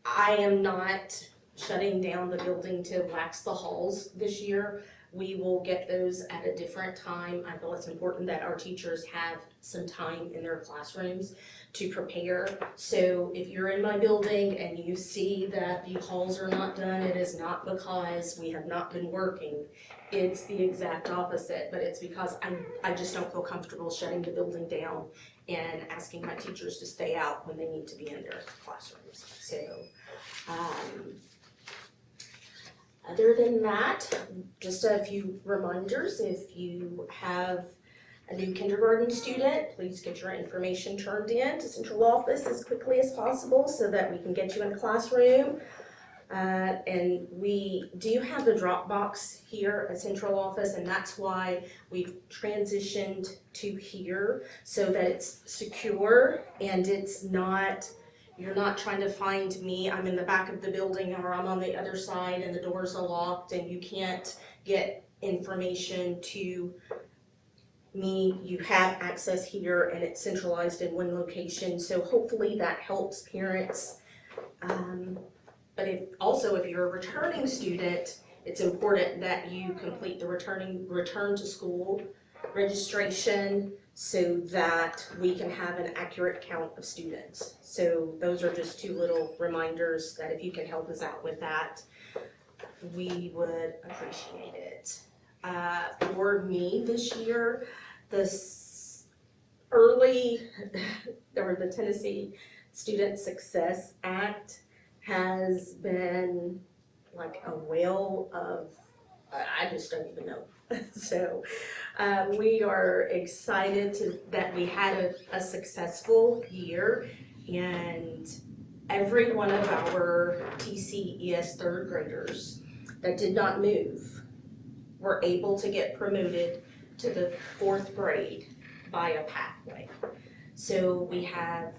I am not shutting down the building to wax the halls this year. We will get those at a different time. I feel it's important that our teachers have some time in their classrooms to prepare. So if you're in my building and you see that the halls are not done, it is not because we have not been working. It's the exact opposite, but it's because I just don't feel comfortable shutting the building down and asking my teachers to stay out when they need to be in their classrooms. So, other than that, just a few reminders. If you have a new kindergarten student, please get your information turned in to central office as quickly as possible so that we can get you in a classroom. And we do have the drop box here at central office, and that's why we've transitioned to here so that it's secure and it's not, you're not trying to find me. I'm in the back of the building or I'm on the other side and the doors are locked and you can't get information to me. You have access here and it's centralized in one location. So hopefully that helps parents. But if you're a returning student, it's important that you complete the return to school registration so that we can have an accurate count of students. So those are just two little reminders that if you can help us out with that, we would appreciate it. For me this year, the Tennessee Student Success Act has been like a whale of, I just don't even know. So we are excited that we had a successful year, and every one of our TCES third graders that did not move were able to get promoted to the fourth grade by a pathway. So we have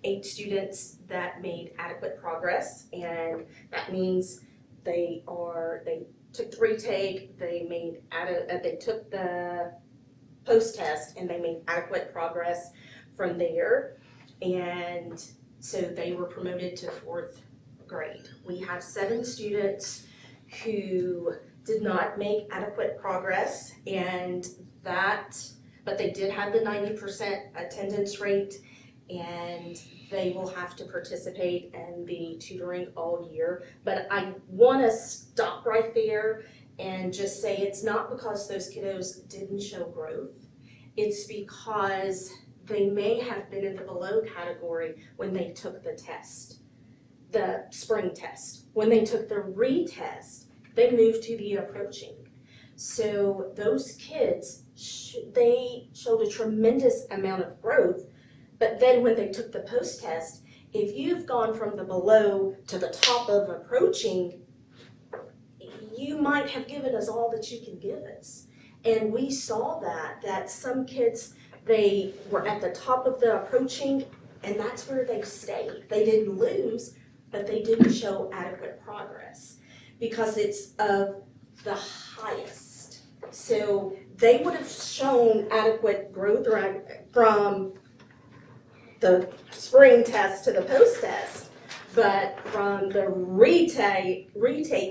8 students that made adequate progress, and that means they took the retake, they took the post-test, and they made adequate progress from there, and so they were promoted to 4th grade. We have 7 students who did not make adequate progress, but they did have the 90% attendance rate, and they will have to participate in the tutoring all year. But I wanna stop right there and just say it's not because those kiddos didn't show growth. It's because they may have been in the below category when they took the test, the spring test. When they took the retest, they moved to the approaching. So those kids, they showed a tremendous amount of growth, but then when they took the post-test, if you've gone from the below to the top of approaching, you might have given us all that you can give us. And we saw that some kids, they were at the top of the approaching, and that's where they stayed. They didn't lose, but they didn't show adequate progress because it's of the highest. So they would have shown adequate growth from the spring test to the post test, but from the retake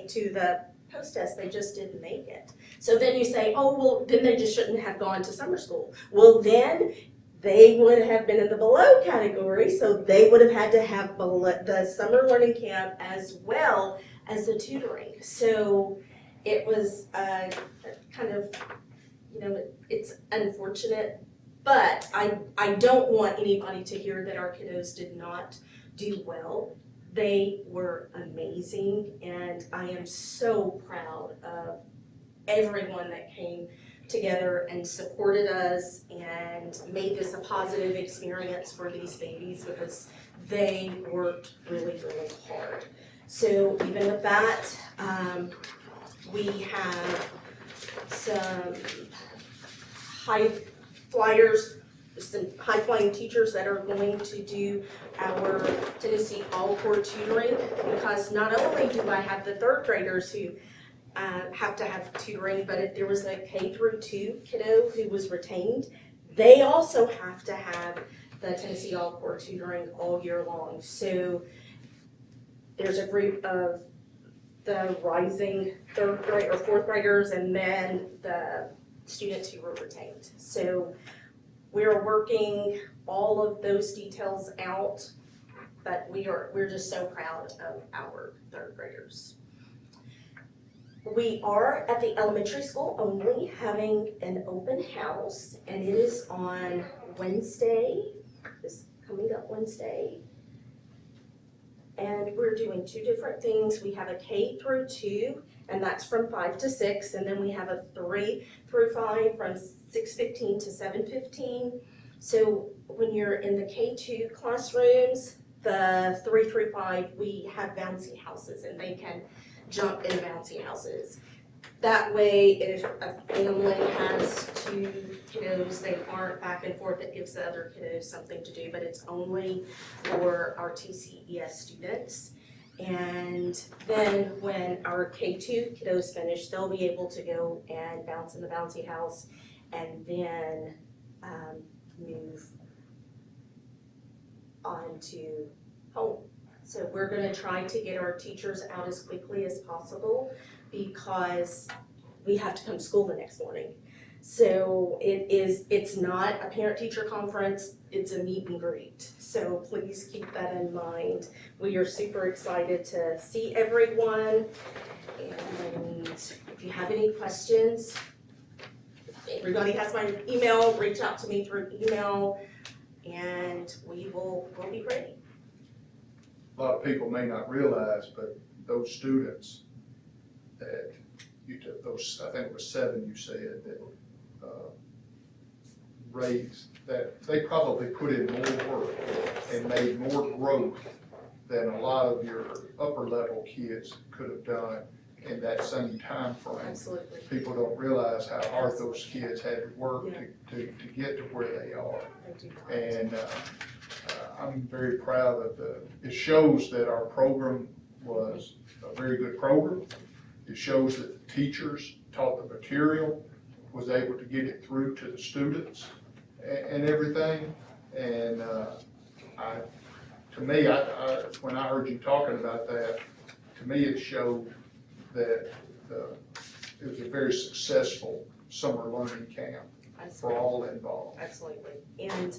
to the post test, they just didn't make it. So then you say, oh, well, then they just shouldn't have gone to summer school. Well, then they would have been in the below category, so they would have had to have the summer learning camp as well as the tutoring. So it was kind of, it's unfortunate, but I don't want anybody to hear that our kiddos did not do well. They were amazing, and I am so proud of everyone that came together and supported us and made this a positive experience for these babies because they worked really, really hard. So even with that, we have some high flyers, some high flying teachers that are going to do our Tennessee All-Core tutoring, because not only do I have the third graders who have to have tutoring, but if there was a K through 2 kiddo who was retained, they also have to have the Tennessee All-Core tutoring all year long. So there's a group of the rising third grade or fourth graders and then the students who were retained. So we're working all of those details out, but we're just so proud of our third graders. We are at the elementary school only having an open house, and it is on Wednesday, this coming up Wednesday. And we're doing 2 different things. We have a K through 2, and that's from 5 to 6, and then we have a 3 through 5 from 6:15 to 7:15. So when you're in the K2 classrooms, the 3 through 5, we have bouncy houses, and they can jump in bouncy houses. That way, if a family has 2 kiddos, they aren't back and forth. It gives the other kiddos something to do, but it's only for our TCES students. And then when our K2 kiddos finish, they'll be able to go and bounce in the bouncy house and then move on to home. So we're gonna try to get our teachers out as quickly as possible because we have to come to school the next morning. So it's not a parent-teacher conference, it's a meet and greet. So please keep that in mind. We are super excited to see everyone. And if you have any questions, everybody has my email, reach out to me through email, and we'll be ready. A lot of people may not realize, but those students that you took, those, I think it was 7 you said, that raised, that they probably put in more work and made more growth than a lot of your upper level kids could have done in that same time frame. Absolutely. People don't realize how hard those kids had to work to get to where they are. And I'm very proud of it shows that our program was a very good program. It shows that the teachers taught the material, was able to get it through to the students and everything. And to me, when I heard you talking about that, to me it showed that it was a very successful summer learning camp for all involved. Absolutely. And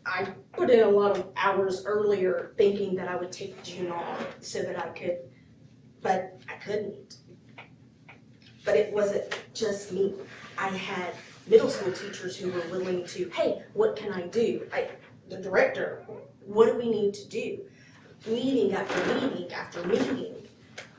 I put in a lot of hours earlier thinking that I would take June off so that I could, but I couldn't. But it wasn't just me. I had middle school teachers who were willing to, hey, what can I do? The director, what do we need to do? Meeting after meeting after meeting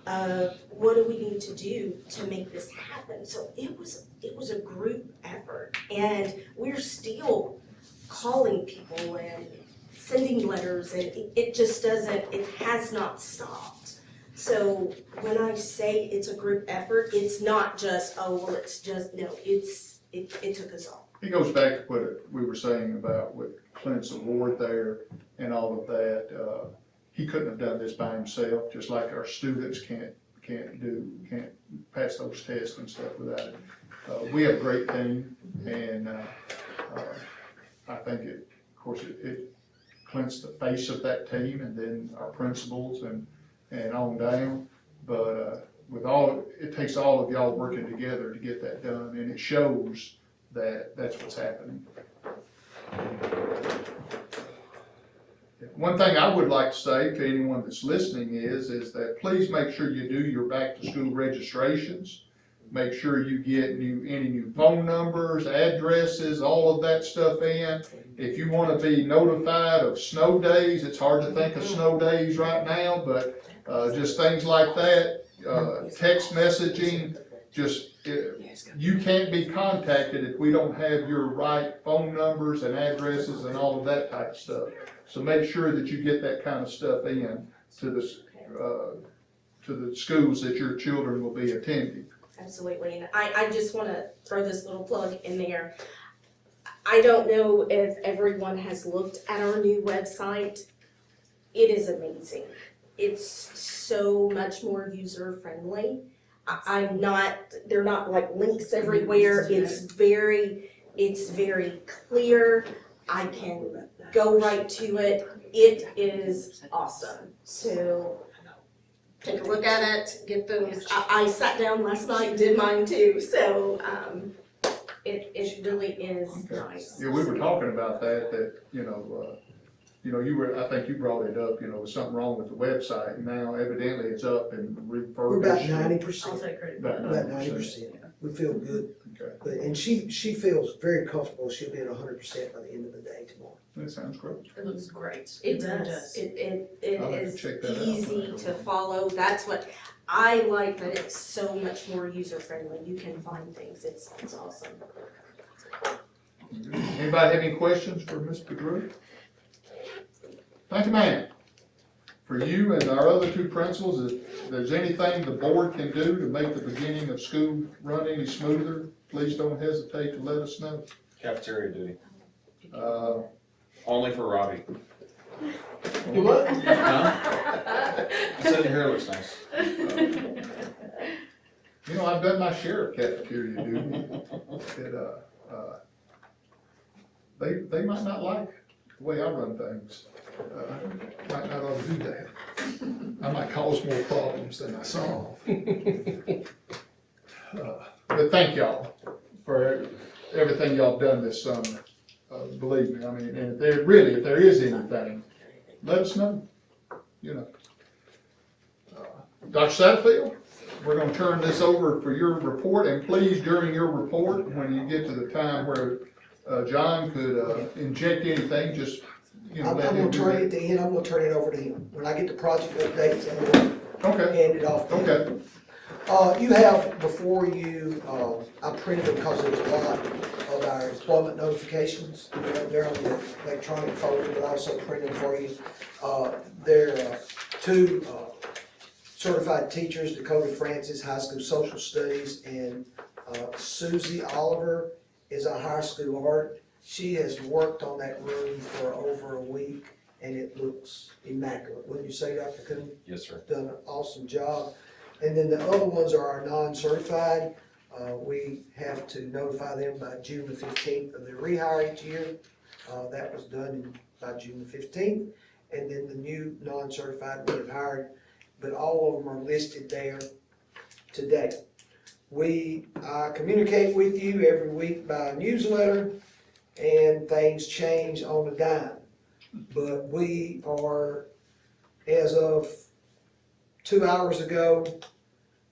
of what do we need to do to make this happen? So it was a group effort, and we're still calling people and sending letters, and it just doesn't, it has not stopped. So when I say it's a group effort, it's not just, oh, well, it's just, no, it took us all. It goes back to what we were saying about with Clint's award there and all of that. He couldn't have done this by himself, just like our students can't pass those tests and stuff without it. We have a great team, and I think Clint's the face of that team, and then our principals and on down. But it takes all of y'all working together to get that done, and it shows that that's what's happening. One thing I would like to say to anyone that's listening is that please make sure you do your back-to-school registrations. Make sure you get any new phone numbers, addresses, all of that stuff in. If you want to be notified of snow days, it's hard to think of snow days right now, but just things like that, text messaging, you can't be contacted if we don't have your right phone numbers and addresses and all of that type of stuff. So make sure that you get that kind of stuff in to the schools that your children will be attending. Absolutely, and I just wanna throw this little plug in there. I don't know if everyone has looked at our new website. It is amazing. It's so much more user-friendly. They're not like links everywhere. It's very clear. I can go right to it. It is awesome. So take a look at it, get those. I sat down last night and did mine too. So it really is nice. Yeah, we were talking about that I think you brought it up, with something wrong with the website, and now evidently it's up and refurbished. We're about I'll 90%. take credit. About About 90%. We feel good. Okay, But, and she feels very comfortable. She'll be at 100% by the end of the day tomorrow. that sounds great. It looks great. It really does. does. It I'll have to is check that out. easy to follow. That's what I like, that it's so much more user friendly. You can find things. It's awesome. Anybody have any questions for Ms. Pedrew? Thank you, ma'am. For you and our other two principals, if there's anything the board can do to make the beginning of school run any smoother, please don't hesitate to let us know. Cafeteria duty, Uh, only for Robbie. You what? Huh? Sitting here looks nice. I've done my share of cafeteria duty. They might not like the way I run things. Might not ought to do that. I might cause more problems than I solve. But thank y'all for everything y'all done this summer. Believe me, and if there is anything, let us know, Dr. Satterfield, we're gonna turn this over for your report, and please, during your report, when you get to the time where John could inject anything, just, I'm let him gonna do turn it that. at the end. I'm gonna turn it over to him. When I get the project updates, I'm gonna Okay, hand it off to him. okay, You have before you, I printed them because there's a lot of our employment notifications. They're on the electronic folder, but I also printed them for you. There are two certified teachers, Dakota Francis, high school social studies, and Susie Oliver is a high school art. She has worked on that room for over a week, and it looks immaculate. Wouldn't you say, Dr. Coon? Yes, sir. Done an awesome job. And then the other ones are our non-certified. We have to notify them by June the 15th of their rehire each year. That was done by June the 15th. And then the new non-certified we have hired, but all of them are listed there today. We communicate with you every week by newsletter, and things change on a dime. But we are, as of 2 hours ago,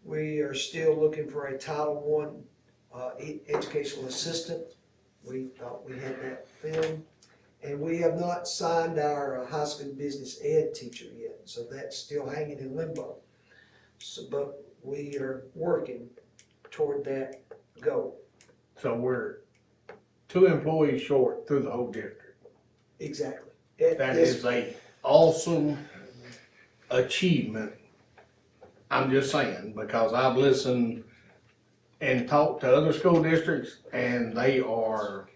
we are still looking for a Title I educational assistant. We thought we had that filled. And we have not signed our high school business ed teacher yet, so that's still hanging in limbo. So, but we are working toward that goal. So we're 2 employees short through the whole district. Exactly. That is a awesome achievement. I'm just saying, because I've listened and talked to other school districts, and they are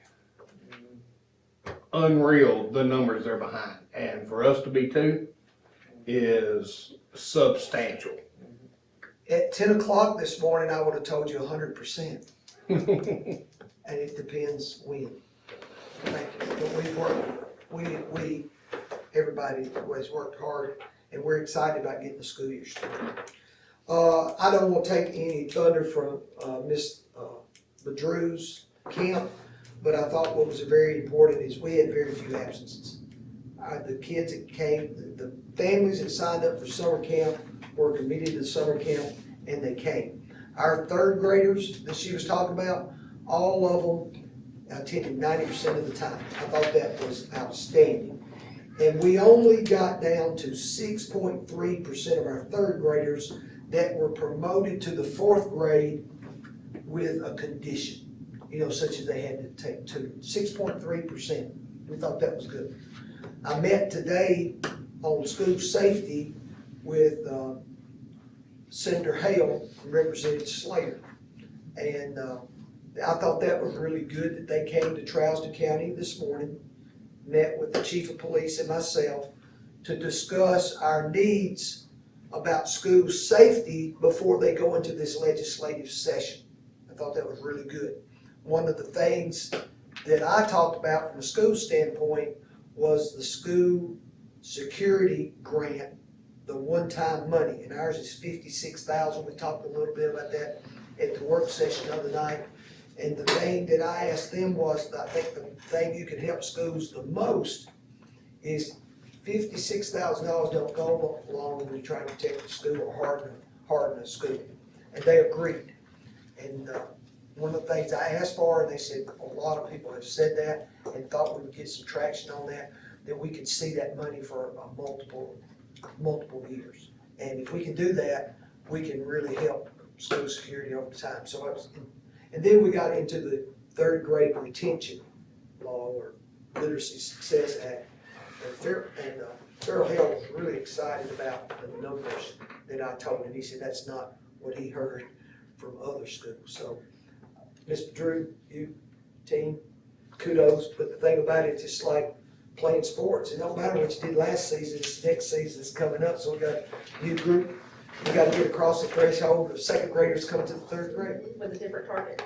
unreal, the numbers they're behind. And for us to be 2 is substantial. At 10 o'clock this morning, I would have told you 100%, and it depends when. Thank you. But we've worked, everybody has worked hard, and we're excited about getting the school year started. I don't want to take any thunder from Ms. Badru's camp, but I thought what was very important is we had very few absences. The kids that came, the families that signed up for summer camp were committed to summer camp, and they came. Our 3rd graders that she was talking about, all of them attended 90% of the time. I thought that was outstanding. And we only got down to 6.3% of our 3rd graders that were promoted to the 4th grade with a condition, such as they had to take 2. 6.3%. We thought that was good. I met today on school safety with Senator Hale and Representative Slater. And I thought that was really good that they came to Charleston County this morning, met with the chief of police and myself to discuss our needs about school safety before they go into this legislative session. I thought that was really good. One of the things that I talked about from a school standpoint was the school security grant, the one-time money, and ours is $56,000. We talked a little bit about that at the work session the other night. And the thing that I asked them was, I think the thing you can help schools the most is $56,000 don't go along when you try to protect the school or harden a school. And they agreed. And one of the things I asked for, and they said a lot of people have said that and thought we would get some traction on that we could see that money for multiple years. And if we can do that, we can really help school security over time. So and then we got into the 3rd grade retention law or Literacy Success Act. And Farrell Hale was really excited about the numbers that I told him. He said that's not what he heard from other schools. So, Mr. Drew, you team, kudos. But the thing about it, it's just like playing sports. It don't matter what you did last season. This next season is coming up. So we got a new group. We got to get across the threshold of 2nd graders coming to the 3rd grade. With a different target.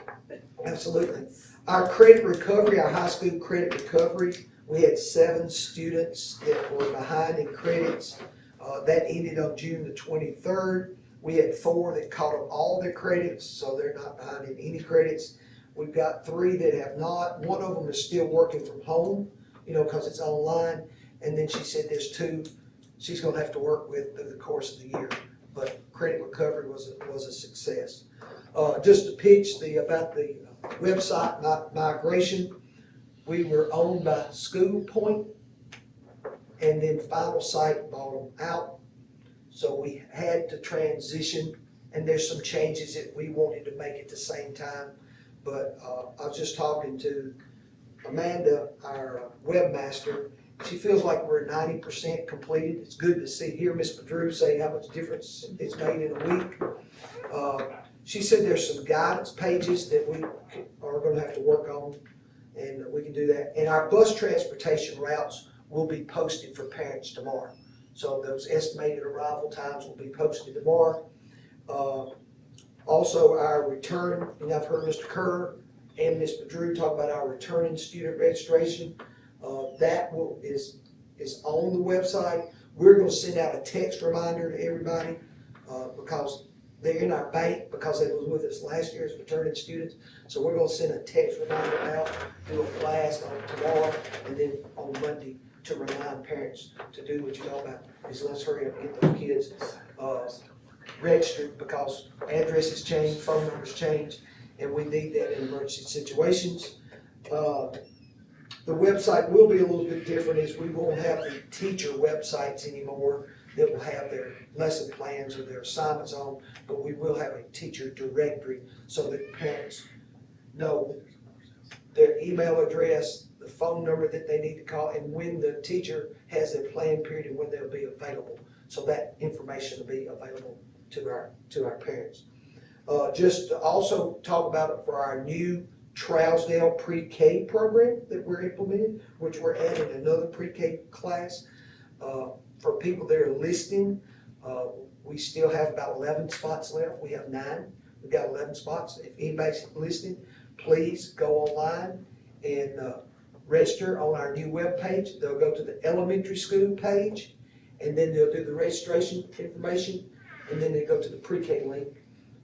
Absolutely. Our credit recovery, our high school credit recovery, we had 7 students that were behind in credits. That ended on June the 23rd. We had 4 that caught up all their credits, so they're not behind in any credits. We've got 3 that have not. One of them is still working from home, because it's online. And then she said there's 2 she's going to have to work with through the course of the year. But credit recovery was a success. Just to pitch about the website migration, we were owned by School Point, and then Final Site bought them out. So we had to transition, and there's some changes that we wanted to make at the same time. But I was just talking to Amanda, our webmaster. She feels like we're 90% completed. It's good to hear Ms. Badru say how much difference it's made in a week. She said there's some guidance pages that we are going to have to work on, and we can do that. And our bus transportation routes will be posted for parents tomorrow. So those estimated arrival times will be posted tomorrow. Also, our return, and I've heard Mr. Kerr and Ms. Badru talk about our returning student registration. That is on the website. We're going to send out a text reminder to everybody because They're in our bank because they was with us last year as returning students. So we're gonna send a text reminder out, do a blast on tomorrow, and then on Monday to remind parents to do what you talk about, is let's hurry up and get those kids, registered, because addresses change, phone numbers change, and we need that in emergency situations. The website will be a little bit different, is we won't have the teacher websites anymore that will have their lesson plans or their assignments on, but we will have a teacher directory so that parents know their email address, the phone number that they need to call, and when the teacher has their plan period and when they'll be available. So that information will be available to our parents. Just to also talk about it for our new Trousdale pre-K program that we're implementing, which we're adding another pre-K class. For people that are listing, we still have about 11 spots left. We have 9. We've got 11 spots. If anybody's listing, please go online and register on our new webpage. They'll go to the elementary school page, and then they'll do the registration information, and then they go to the pre-K link.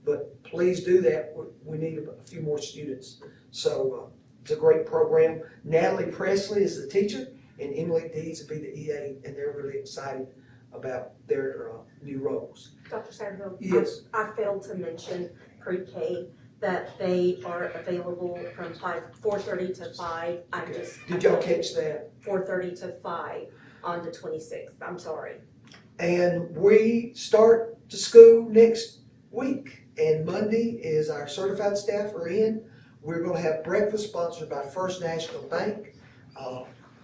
But please do that. We need a few more students. So it's a great program. Natalie Presley is the teacher, and Emily Dees will be the EA, and they're really excited about their new roles. Dr. Satterfield? Yes. I failed to mention pre-K, that they are available from 4:30 to 5. Did y'all catch that? 4:30 to 5 on the 26th, I'm sorry. And we start to school next week, and Monday is our certified staff are in. We're gonna have breakfast sponsored by First National Bank.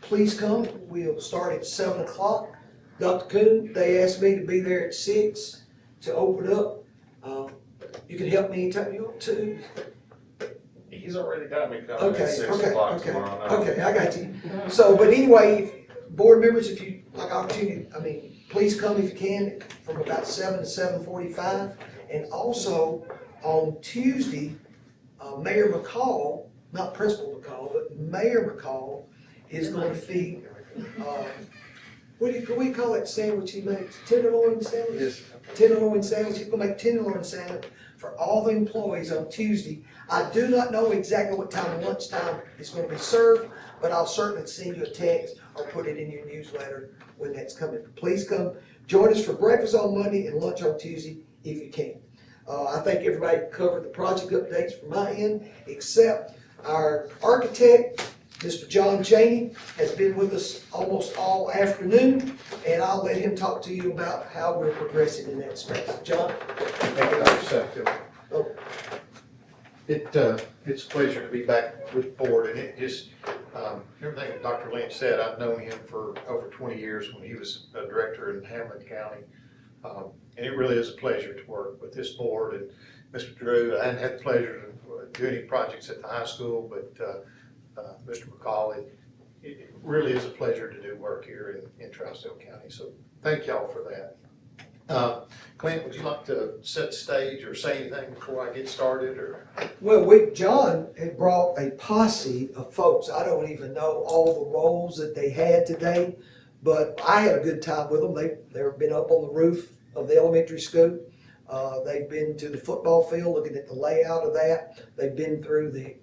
Please come. We'll start at 7 o'clock. Dr. Coon, they asked me to be there at 6 to open up. You can help me anytime you want to. He's already got me coming Okay, at 6 okay, o'clock okay, tomorrow night. okay, I got you. So, but anyway, board members, if you like opportunity, please come if you can from about 7 to 7:45. And also on Tuesday, Mayor McCall, not Principal McCall, but Mayor McCall is going to feed, what do we call that sandwich he makes? Tenderloin sandwich? Yes. Tenderloin sandwich. He's gonna make tenderloin sandwich for all the employees on Tuesday. I do not know exactly what time of lunchtime it's gonna be served, but I'll certainly send you a text or put it in your newsletter when that's coming. Please come join us for breakfast on Monday and lunch on Tuesday if you can. I think everybody covered the project updates from my end, except our architect, Mr. John Chaney, has been with us almost all afternoon, and I'll let him talk to you about how we're progressing in that space. John? Thank you, Dr. Satterfield. Oh. It's a pleasure to be back with the board, and it just, everything that Dr. Lynch said, I've known him for over 20 years when he was a director in Hamlin County. And it really is a pleasure to work with this board and Mr. Drew. I hadn't had the pleasure to do any projects at the high school, but Mr. McCall, it really is a pleasure to do work here in Trousdale County. So thank y'all for that. Clint, would you like to set the stage or say anything before I get started, or? Well, John had brought a posse of folks. I don't even know all the roles that they had today, but I had a good time with them. They've been up on the roof of the elementary school. They've been to the football field, looking at the layout of that. They've been through the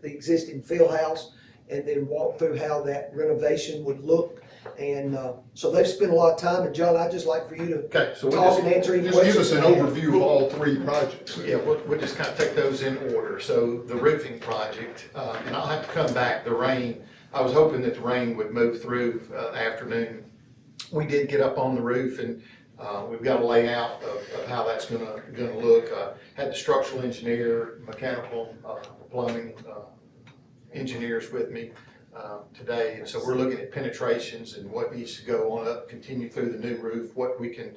existing field house, and then walked through how that renovation would look. And so they've spent a lot of time. And John, I'd just like for you to talk and answer any questions. Just give us an overview of all 3 projects. Yeah, we'll just kind of take those in order. So the roofing project, and I'll have to come back, the rain, I was hoping that the rain would move through afternoon. We did get up on the roof, and we've got a layout of how that's gonna look. Had the structural engineer, mechanical, plumbing engineers with me today, and so we're looking at penetrations and what needs to go on up, continue through the new roof, what we can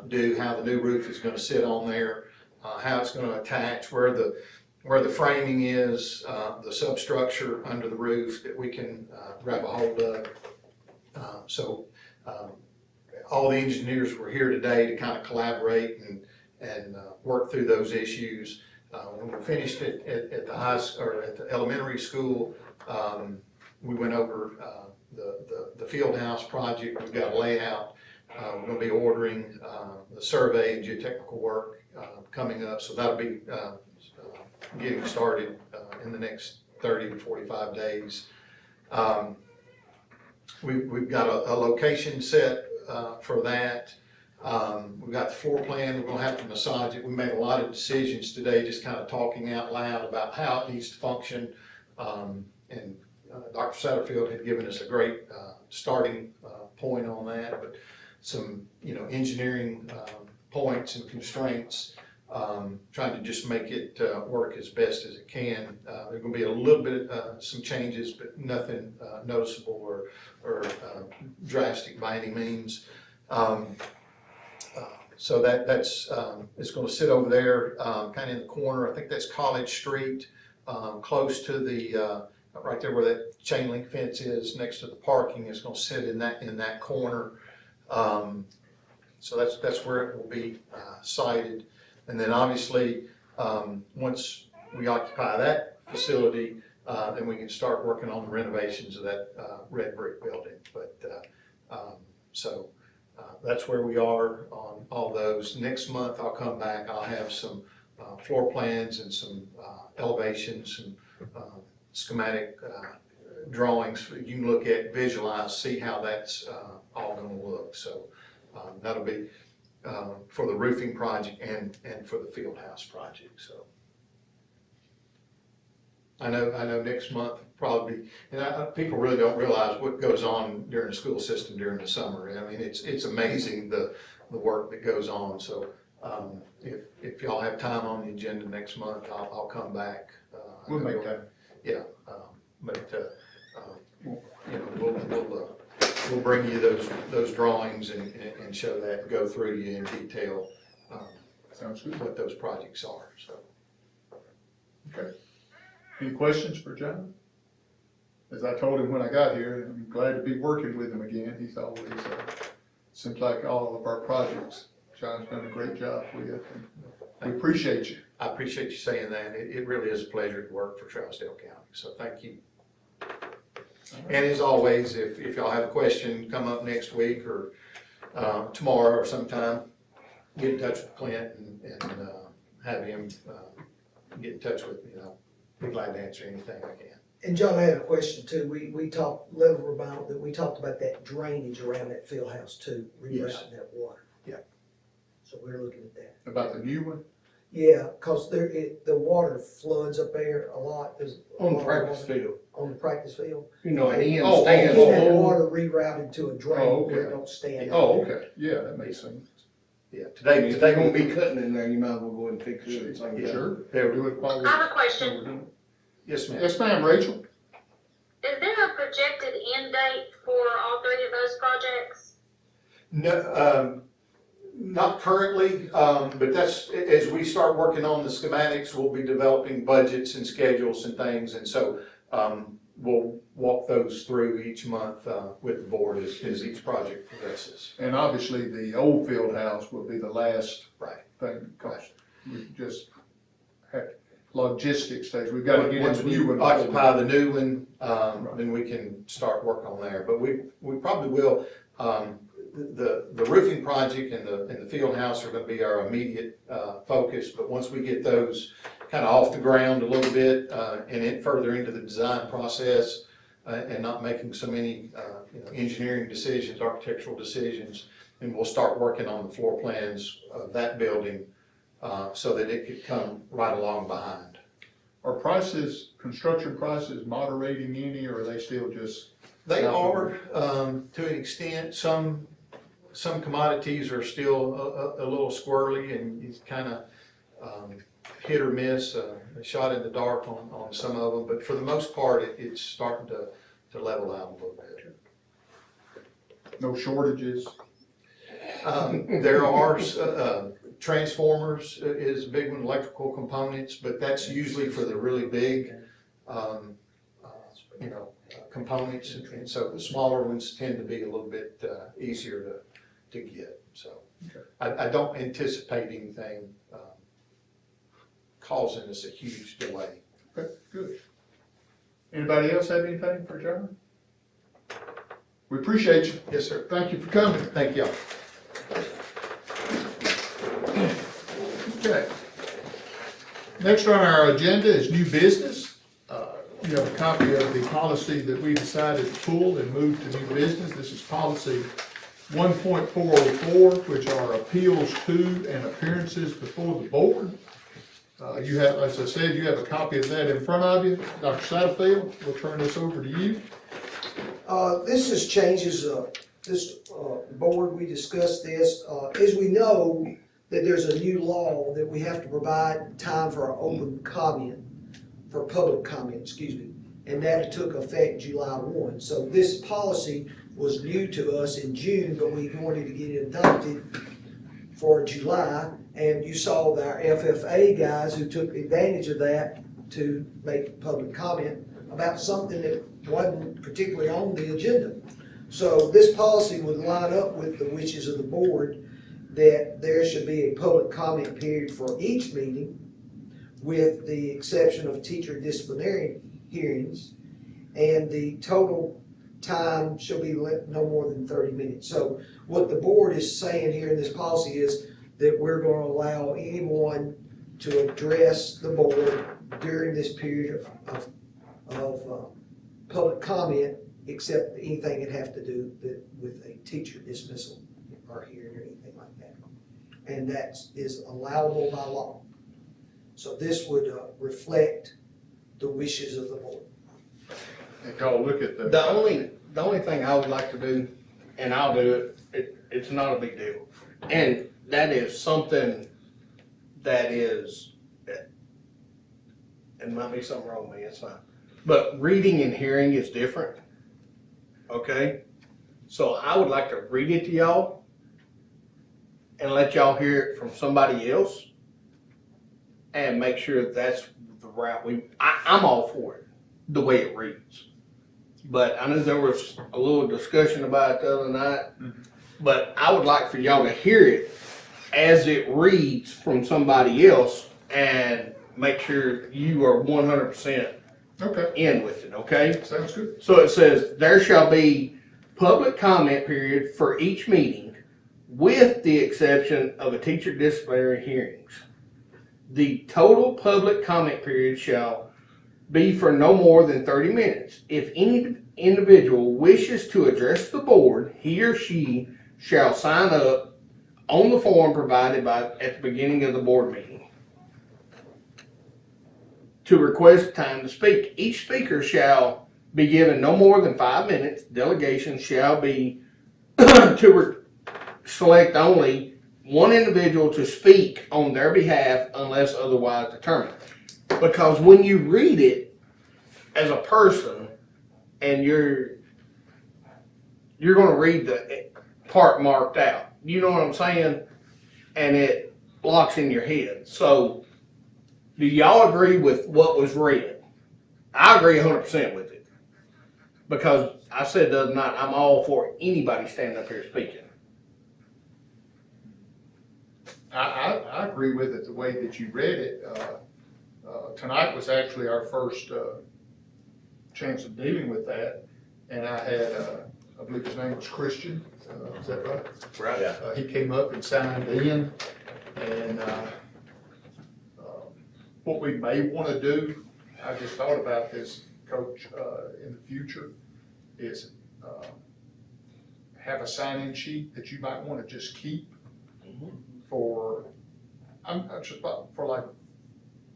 do, how the new roof is gonna sit on there, how it's gonna attach, where the framing is, the substructure under the roof that we can grab a hold of. All the engineers were here today to kind of collaborate and work through those issues. When we finished it at the elementary school, we went over the field house project. We've got a layout. We're gonna be ordering, the survey and geotechnical work, coming up, so that'll be, getting started, in the next 30 to 45 days. We've got a location set, for that. We've got the floor plan, we're gonna have to massage it. We made a lot of decisions today, just kind of talking out loud about how it needs to function. And Dr. Satterfield had given us a great, starting, point on that, but some, engineering, points and constraints, trying to just make it, work as best as it can. There's gonna be a little bit, some changes, but nothing, noticeable or drastic by any means. So that's, it's gonna sit over there, kind of in the corner. I think that's College Street, close to the, right there where that chain link fence is, next to the parking. It's gonna sit in that corner. So that's where it will be, sited. And then obviously, once we occupy that facility, then we can start working on the renovations of that, red brick building. But, that's where we are on all those. Next month, I'll come back, I'll have some, floor plans and some, elevations and, schematic, drawings you can look at, visualize, see how that's, all gonna look. So, that'll be, for the roofing project and for the field house project, so. I know next month probably, and people really don't realize what goes on during the school system during the summer. I mean, it's amazing the work that goes on, so, if y'all have time on the agenda next month, I'll come back. We'll make time. Yeah, we'll bring you those drawings and show that, go through you in detail, Sounds good. what those projects are, so. Okay. Any questions for John? As I told him when I got here, I'm glad to be working with him again. He's always, seems like all of our projects, John's done a great job with, and we appreciate you. I appreciate you saying that. It really is a pleasure to work for Trousdale County, so thank you. And as always, if y'all have a question come up next week or, tomorrow or sometime, get in touch with Clint and have him, get in touch with me. I'll be glad to answer anything I can. And John, I had a question too. We talked a little about that. We talked about that drainage around that field house too, Yes. rerouting that water. Yeah. So we're looking at that. About the new one? Yeah, cause the water floods up there a lot. There's a On lot the of practice water field, on the practice field. and Ian Oh, stands. Get that water rerouted to a drain Oh, where it okay. don't stand. Oh, okay, yeah, that makes sense. Yeah, If today they're gonna we'll be cutting in there, you might as well go ahead and fix it at the same time. Sure, they'll do it while I have a we're question. doing it. Yes, ma'am. Yes, ma'am, Rachel? Is there a projected end date for all three of those projects? No, not currently, but that's, as we start working on the schematics, we'll be developing budgets and schedules and things, and so, we'll walk those through each month, with the board as each project progresses. And obviously, the old field house will be the last Right. thing, because we just had logistics stage, we've gotta get Once into the we new one. occupy the new one, then we can start work on there, but we probably will, the roofing project and the field house are gonna be our immediate, focus, but once we get those kind of off the ground a little bit, and further into the design process, and not making so many, engineering decisions, architectural decisions, and we'll start working on the floor plans of that building, so that it could come right along behind. Are prices, construction prices moderating any, or are they still just? They are, to an extent. Some commodities are still a little squirrely, and it's kind of hit or miss, a shot in the dark on some of them, but for the most part, it's starting to level out a little bit. No shortages? There are, transformers is a big one, electrical components, but that's usually for the really big, components, and so the smaller ones tend to be a little bit easier to get, so. Okay. I don't anticipate anything causing us a huge delay. Okay, good. Anybody else have anything for John? We appreciate you. Yes, sir. Thank you for coming. Thank y'all. Okay. Next on our agenda is new business. You have a copy of the policy that we decided to pull and move to new business. This is policy 1.404, which are appeals to and appearances before the board. You have, as I said, you have a copy of that in front of you. Dr. Satterfield, we'll turn this over to you. This is changes, board, we discussed this, as we know, that there's a new law that we have to provide time for open comment, for public comment, excuse me, and that took effect July 1. So this policy was new to us in June, but we wanted to get it adopted for July, and you saw our FFA guys who took advantage of that to make public comment about something that wasn't particularly on the agenda. So this policy would line up with the wishes of the board that there should be a public comment period for each meeting, with the exception of teacher disciplinary hearings, and the total time shall be no more than 30 minutes. So what the board is saying here in this policy is that we're going to allow anyone to address the board during this period of public comment, except anything that have to do with a teacher dismissal or hearing or anything like that. And that is allowable by law. So this would reflect the wishes of the board. If y'all look at The only thing I would like to do, and I'll do it, it's not a big deal. And that is something that is, and might be something wrong with me, it's fine. But reading and hearing is different, okay? So I would like to read it to y'all and let y'all hear it from somebody else and make sure that's the route I'm all for it, the way it reads. But I know there was a little discussion about it the other night, but I would like for y'all to hear it as it reads from somebody else and make sure you are 100% in with it, okay? Sounds good. So it says, there shall be public comment period for each meeting with the exception of a teacher disciplinary hearings. The total public comment period shall be for no more than 30 minutes. If any individual wishes to address the board, he or she shall sign up on the form provided at the beginning of the board meeting to request time to speak. Each speaker shall be given no more than 5 minutes. Delegation shall be to select only one individual to speak on their behalf unless otherwise determined. Because when you read it as a person and you're going to read the part marked out, you know what I'm saying? And it locks in your head. So do y'all agree with what was read? I agree 100% with it. Because I said the other night, I'm all for anybody standing up here speaking. I agree with it the way that you read it. Tonight was actually our first chance of dealing with that, and I had, I believe his name was Christian, is that right? Right. Yeah. He came up and signed in, and what we may want to do, I just thought about this, Coach, in the future, is have a sign-in sheet that you might want to just keep for, I'm just for like,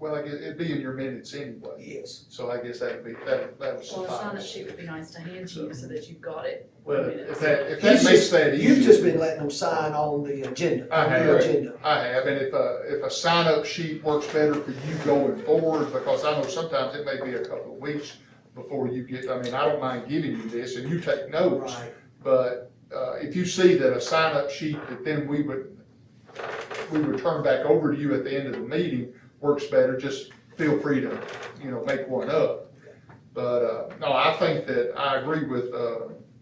well, I guess it'd be in your minutes anyway. Yes. So I guess that'd be, that would Well, a sign-up suffice. sheet would be nice to hand to you so that you've got it. Well, Minutes. if that makes that easier. You've just been letting them sign on the agenda. I on your have, agenda. I have, and if a sign-up sheet works better for you going forward, because I know sometimes it may be a couple of weeks before you get, I mean, I don't mind giving you this and you take notes. Right. But, if you see that a sign-up sheet that then we would turn back over to you at the end of the meeting works better, just feel free to, make one up. But, no, I think that I agree with,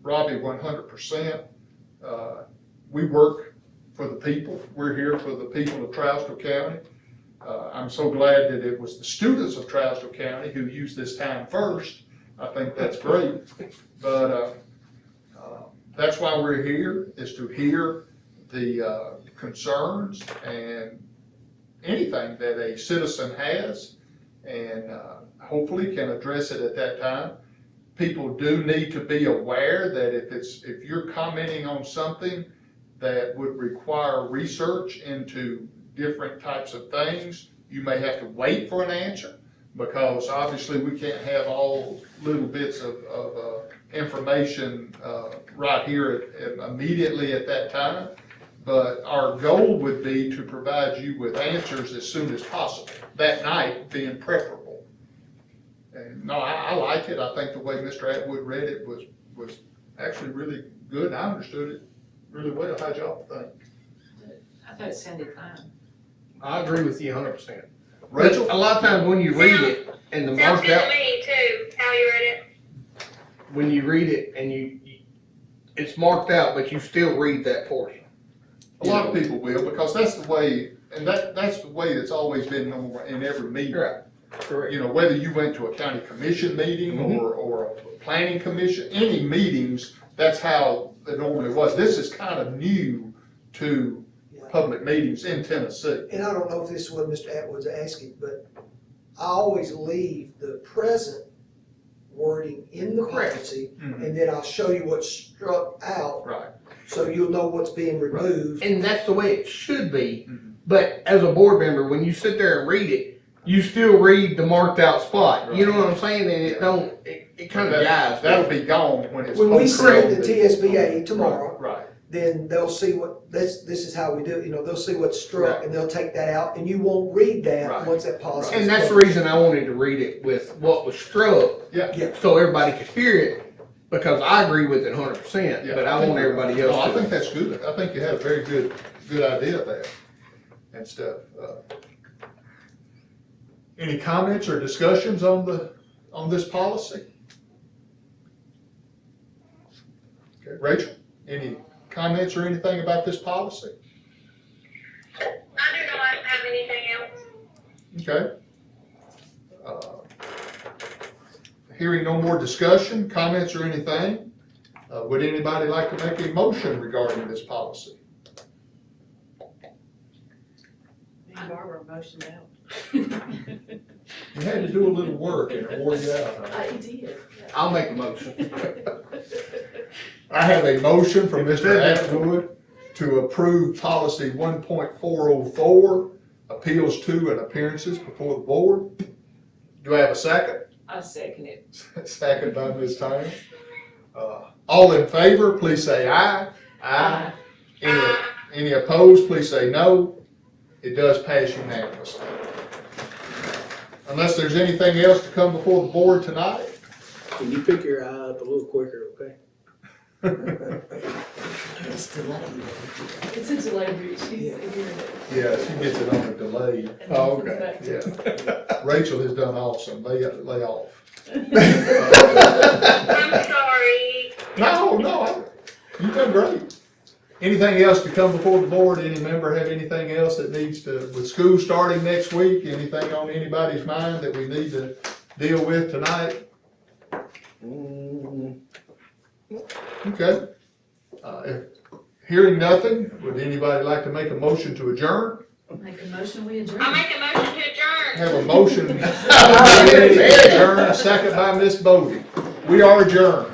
Robbie 100%. We work for the people. We're here for the people of Trousdale County. I'm so glad that it was the students of Trousdale County who used this time first. I think that's great. But, That's why we're here, is to hear the concerns and anything that a citizen has, and hopefully can address it at that time. People do need to be aware that if you're commenting on something that would require research into different types of things, you may have to wait for an answer, because obviously we can't have all little bits of information right here immediately at that time. But our goal would be to provide you with answers as soon as possible, that night being preferable. And no, I like it. I think the way Mr. Atwood read it was actually really good, and I understood it really well. How'd y'all think? I thought it sounded fine. I agree with you 100%. Rachel? But a lot of times when you read it and the Sounds marked good out, to me too, how you read it. when you read it and it's marked out, but you still read that portion. A lot of people will, because that's the way, and that's the way it's always been in every meeting. Right. Correct. You know, whether you went to a county commission meeting or a planning commission, any meetings, that's how it normally was. This is kind of new to public meetings in Tennessee. And I don't know if this is what Mr. Atwood's asking, but I always leave the present wording in the policy, and then I'll show you what's struck out. Right. So you'll know what's being removed. And that's the way it should be. But as a board member, when you sit there and read it, you still read the marked out spot. You know what I'm saying? And it kind of jives. That'll be gone when it's. When we send the posted. TSBA tomorrow, Right. then they'll see this is how we do it, they'll see what's struck, and they'll take that out, and you won't read that Right. once that policy is And that's the published. reason I wanted to read it with what was struck, Yeah. so everybody could hear it, because I agree with it 100%, Yeah, but I want everybody No, I else think to. that's good. I think you had a very good idea there and stuff. Any comments or discussions on this policy? Okay, Rachel, any comments or anything about this policy? I do not have anything else. Okay. Hearing no more discussion, comments or anything, would anybody like to make a motion regarding this policy? Barbara motioned out. You had to do a little work and it wore you out. huh? I did. I'll make a motion. I have a motion from Mr. Atwood to approve policy 1.404, appeals to and appearances before the board. Do I have a second? I second it. Second by Ms. Tyner. All in favor, please say aye. Aye. Any opposed, please say no. It does pass unanimously. Unless there's anything else to come before the board tonight. Can you pick your eye up a little quicker, okay? It's delayed. It's a delay, she's hearing it. Yeah, she gets it on a delay. And then comes back to Yeah. Rachel has done awesome. Lay off. I'm sorry. No, you've done great. Anything else to come before the board? Any member have anything else that needs to, with school starting next week, anything on anybody's mind that we need to deal with tonight? Okay. If hearing nothing, would anybody like to make a motion to adjourn? Make a motion, we adjourn. I'll make a motion to adjourn. Have a motion. To adjourn, a second by Ms. Bodie. We are adjourned.